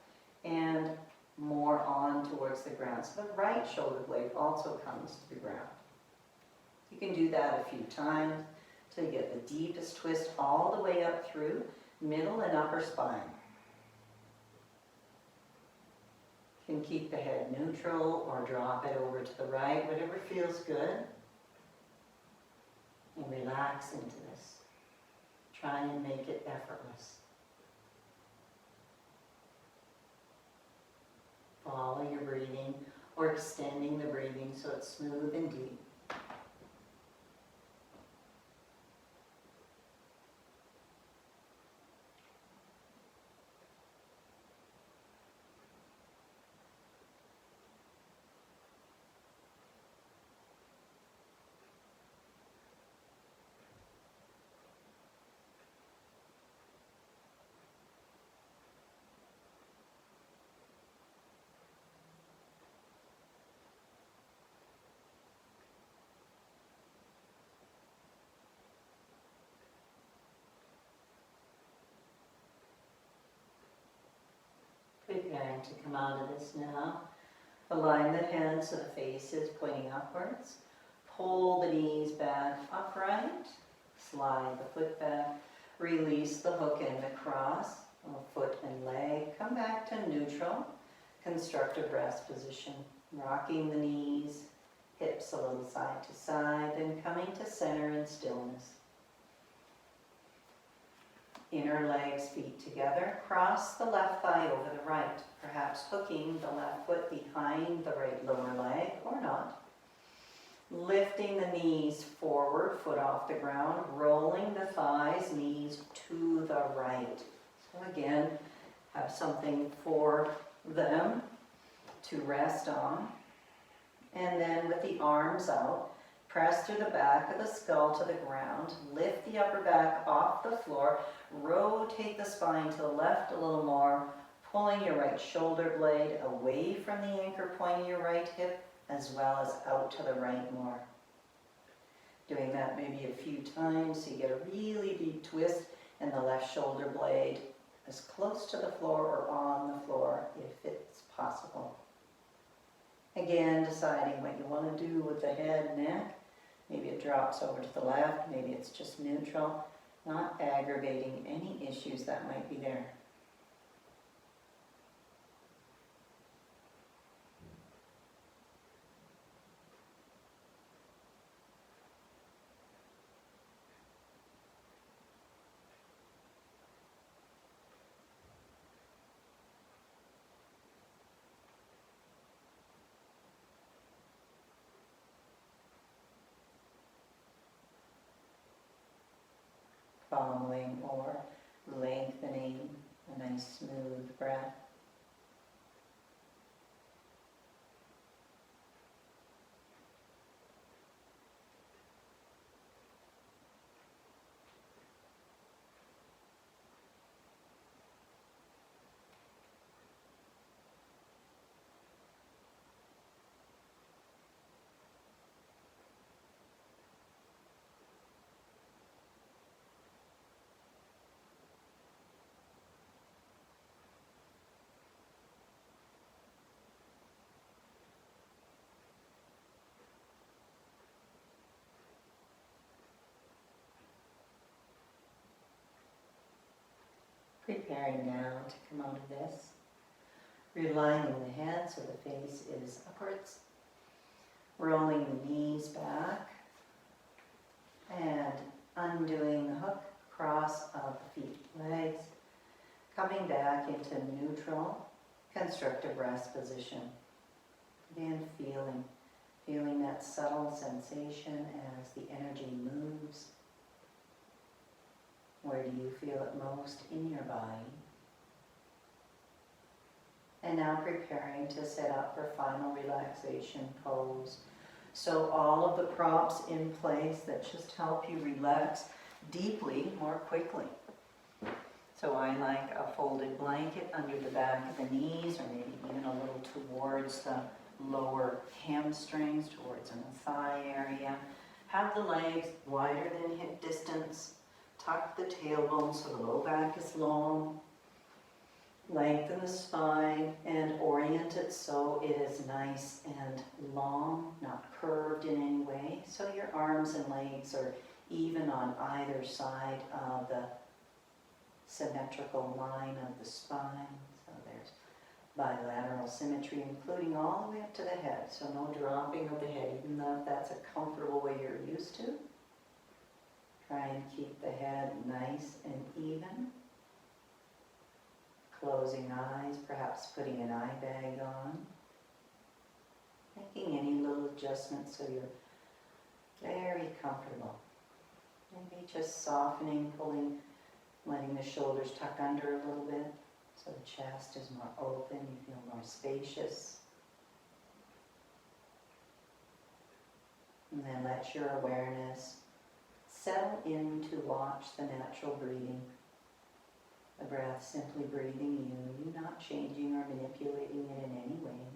and more on towards the ground. So the right shoulder blade also comes to the ground. You can do that a few times till you get the deepest twist all the way up through middle and upper spine. You can keep the head neutral or drop it over to the right, whatever feels good. And relax into this. Try and make it effortless. Follow your breathing or extending the breathing so it's smooth and deep. Preparing to come out of this now. Align the hands so the face is pointing upwards. Pull the knees back upright. Slide the foot back. Release the hook end across. Foot and leg. Come back to neutral. Constructive rest position. Rocking the knees. Hips a little side to side. Then coming to center in stillness. Inner legs, feet together. Cross the left thigh over the right, perhaps hooking the left foot behind the right lower leg or not. Lifting the knees forward, foot off the ground, rolling the thighs, knees to the right. So again, have something for them to rest on. And then with the arms out, press through the back of the skull to the ground, lift the upper back off the floor, rotate the spine to the left a little more, pulling your right shoulder blade away from the anchor point of your right hip, as well as out to the right more. Doing that maybe a few times so you get a really deep twist and the left shoulder blade as close to the floor or on the floor if it's possible. Again, deciding what you want to do with the head, neck. Maybe it drops over to the left, maybe it's just neutral, not aggravating any issues that might be there. Following or lengthening a nice smooth breath. Preparing now to come out of this. Realigning the head so the face is upwards. Rolling the knees back. And undoing the hook, cross of the feet, legs, coming back into neutral, constructive rest position. Again, feeling that subtle sensation as the energy moves. Where do you feel it most in your body? And now preparing to set up for final relaxation pose. So all of the props in place that just help you relax deeply more quickly. So I like a folded blanket under the back of the knees, or maybe even a little towards the lower hamstrings, towards in the thigh area. Have the legs wider than hip distance. Tuck the tailbone so the low back is long. Lengthen the spine and orient it so it is nice and long, not curved in any way. So your arms and legs are even on either side of the symmetrical line of the spine. So there's bilateral symmetry, including all the way up to the head. So no dropping of the head, even though that's a comfortable way you're used to. Try and keep the head nice and even. Closing eyes, perhaps putting an eye bag on. Making any little adjustments so you're very comfortable. Maybe just softening, pulling, letting the shoulders tuck under a little bit so the chest is more open, you feel more spacious. And then let your awareness settle in to watch the natural breathing. The breath simply breathing you not changing or manipulating it in any way.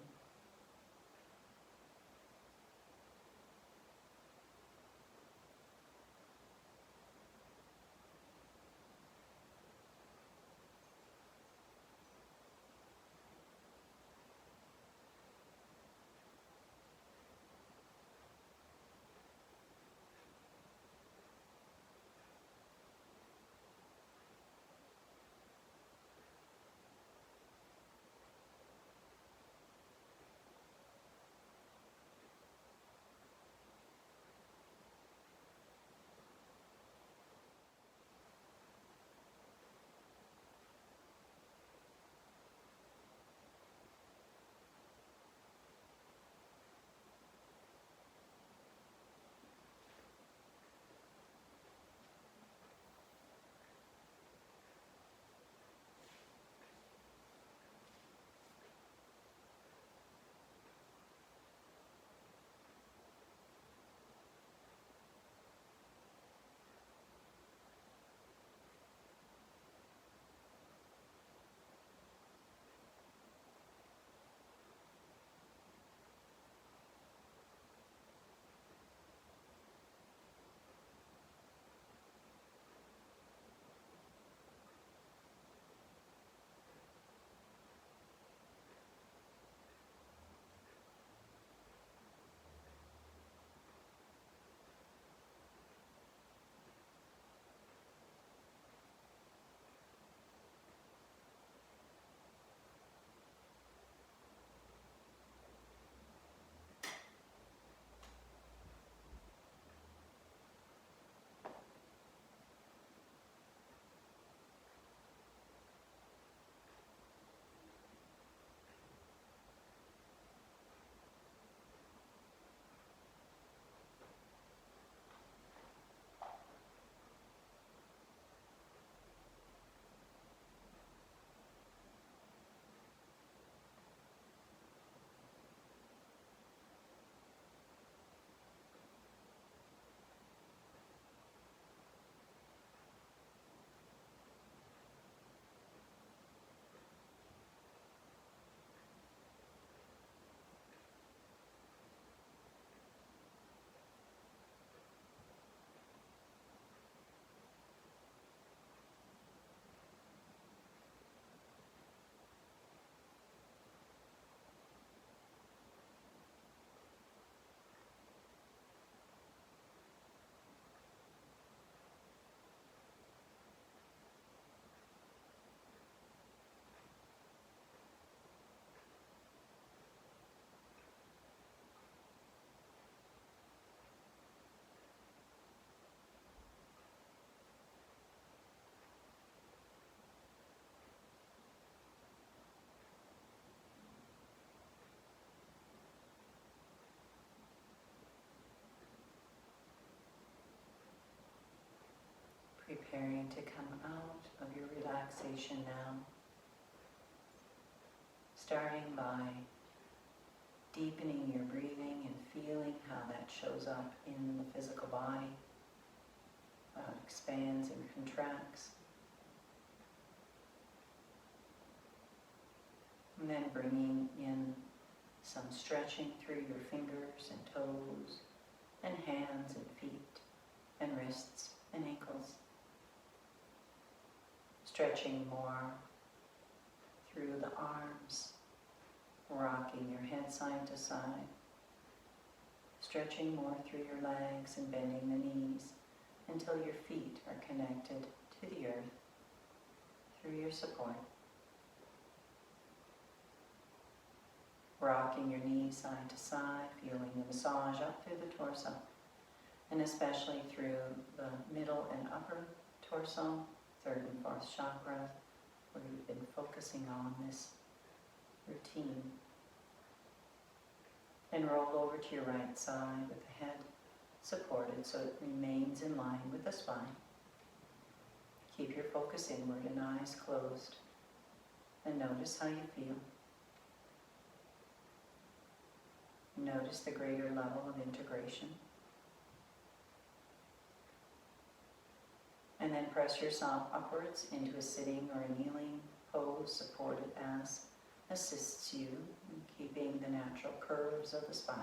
preparing to come out of your relaxation now, starting by deepening your breathing and feeling how that shows up in the physical body, how it expands and contracts. And then bringing in some stretching through your fingers and toes and hands and feet and wrists and ankles. Stretching more through the arms, rocking your head side to side. Stretching more through your legs and bending the knees until your feet are connected to the earth through your support. Rocking your knees side to side, feeling the massage up through the torso, and especially through the middle and upper torso, third and fourth chakra, where you've been focusing on this routine. And roll over to your right side with the head supported so it remains in line with the spine. Keep your focus inward and eyes closed, and notice how you feel. Notice the greater level of integration. And then press yourself upwards into a sitting or a kneeling pose supported as assists you in keeping the natural curves of the spine.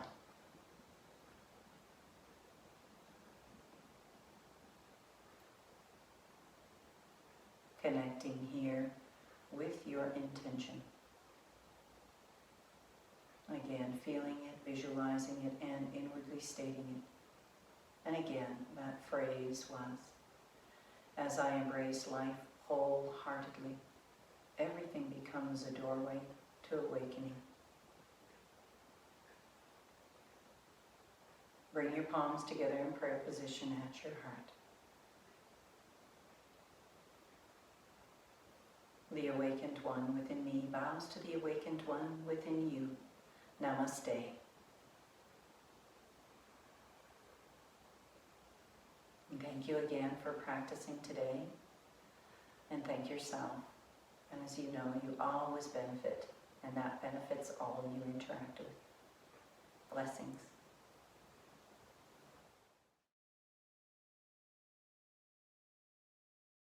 Connecting here with your intention. Again, feeling it, visualizing it, and inwardly stating it. And again, that phrase was, as I embrace life wholeheartedly, everything becomes a doorway to awakening. Bring your palms together in prayer position at your heart. The awakened one within me bows to the awakened one within you. Namaste. And thank you again for practicing today, and thank yourself. And as you know, you always benefit, and that benefits all you interact with. Blessings.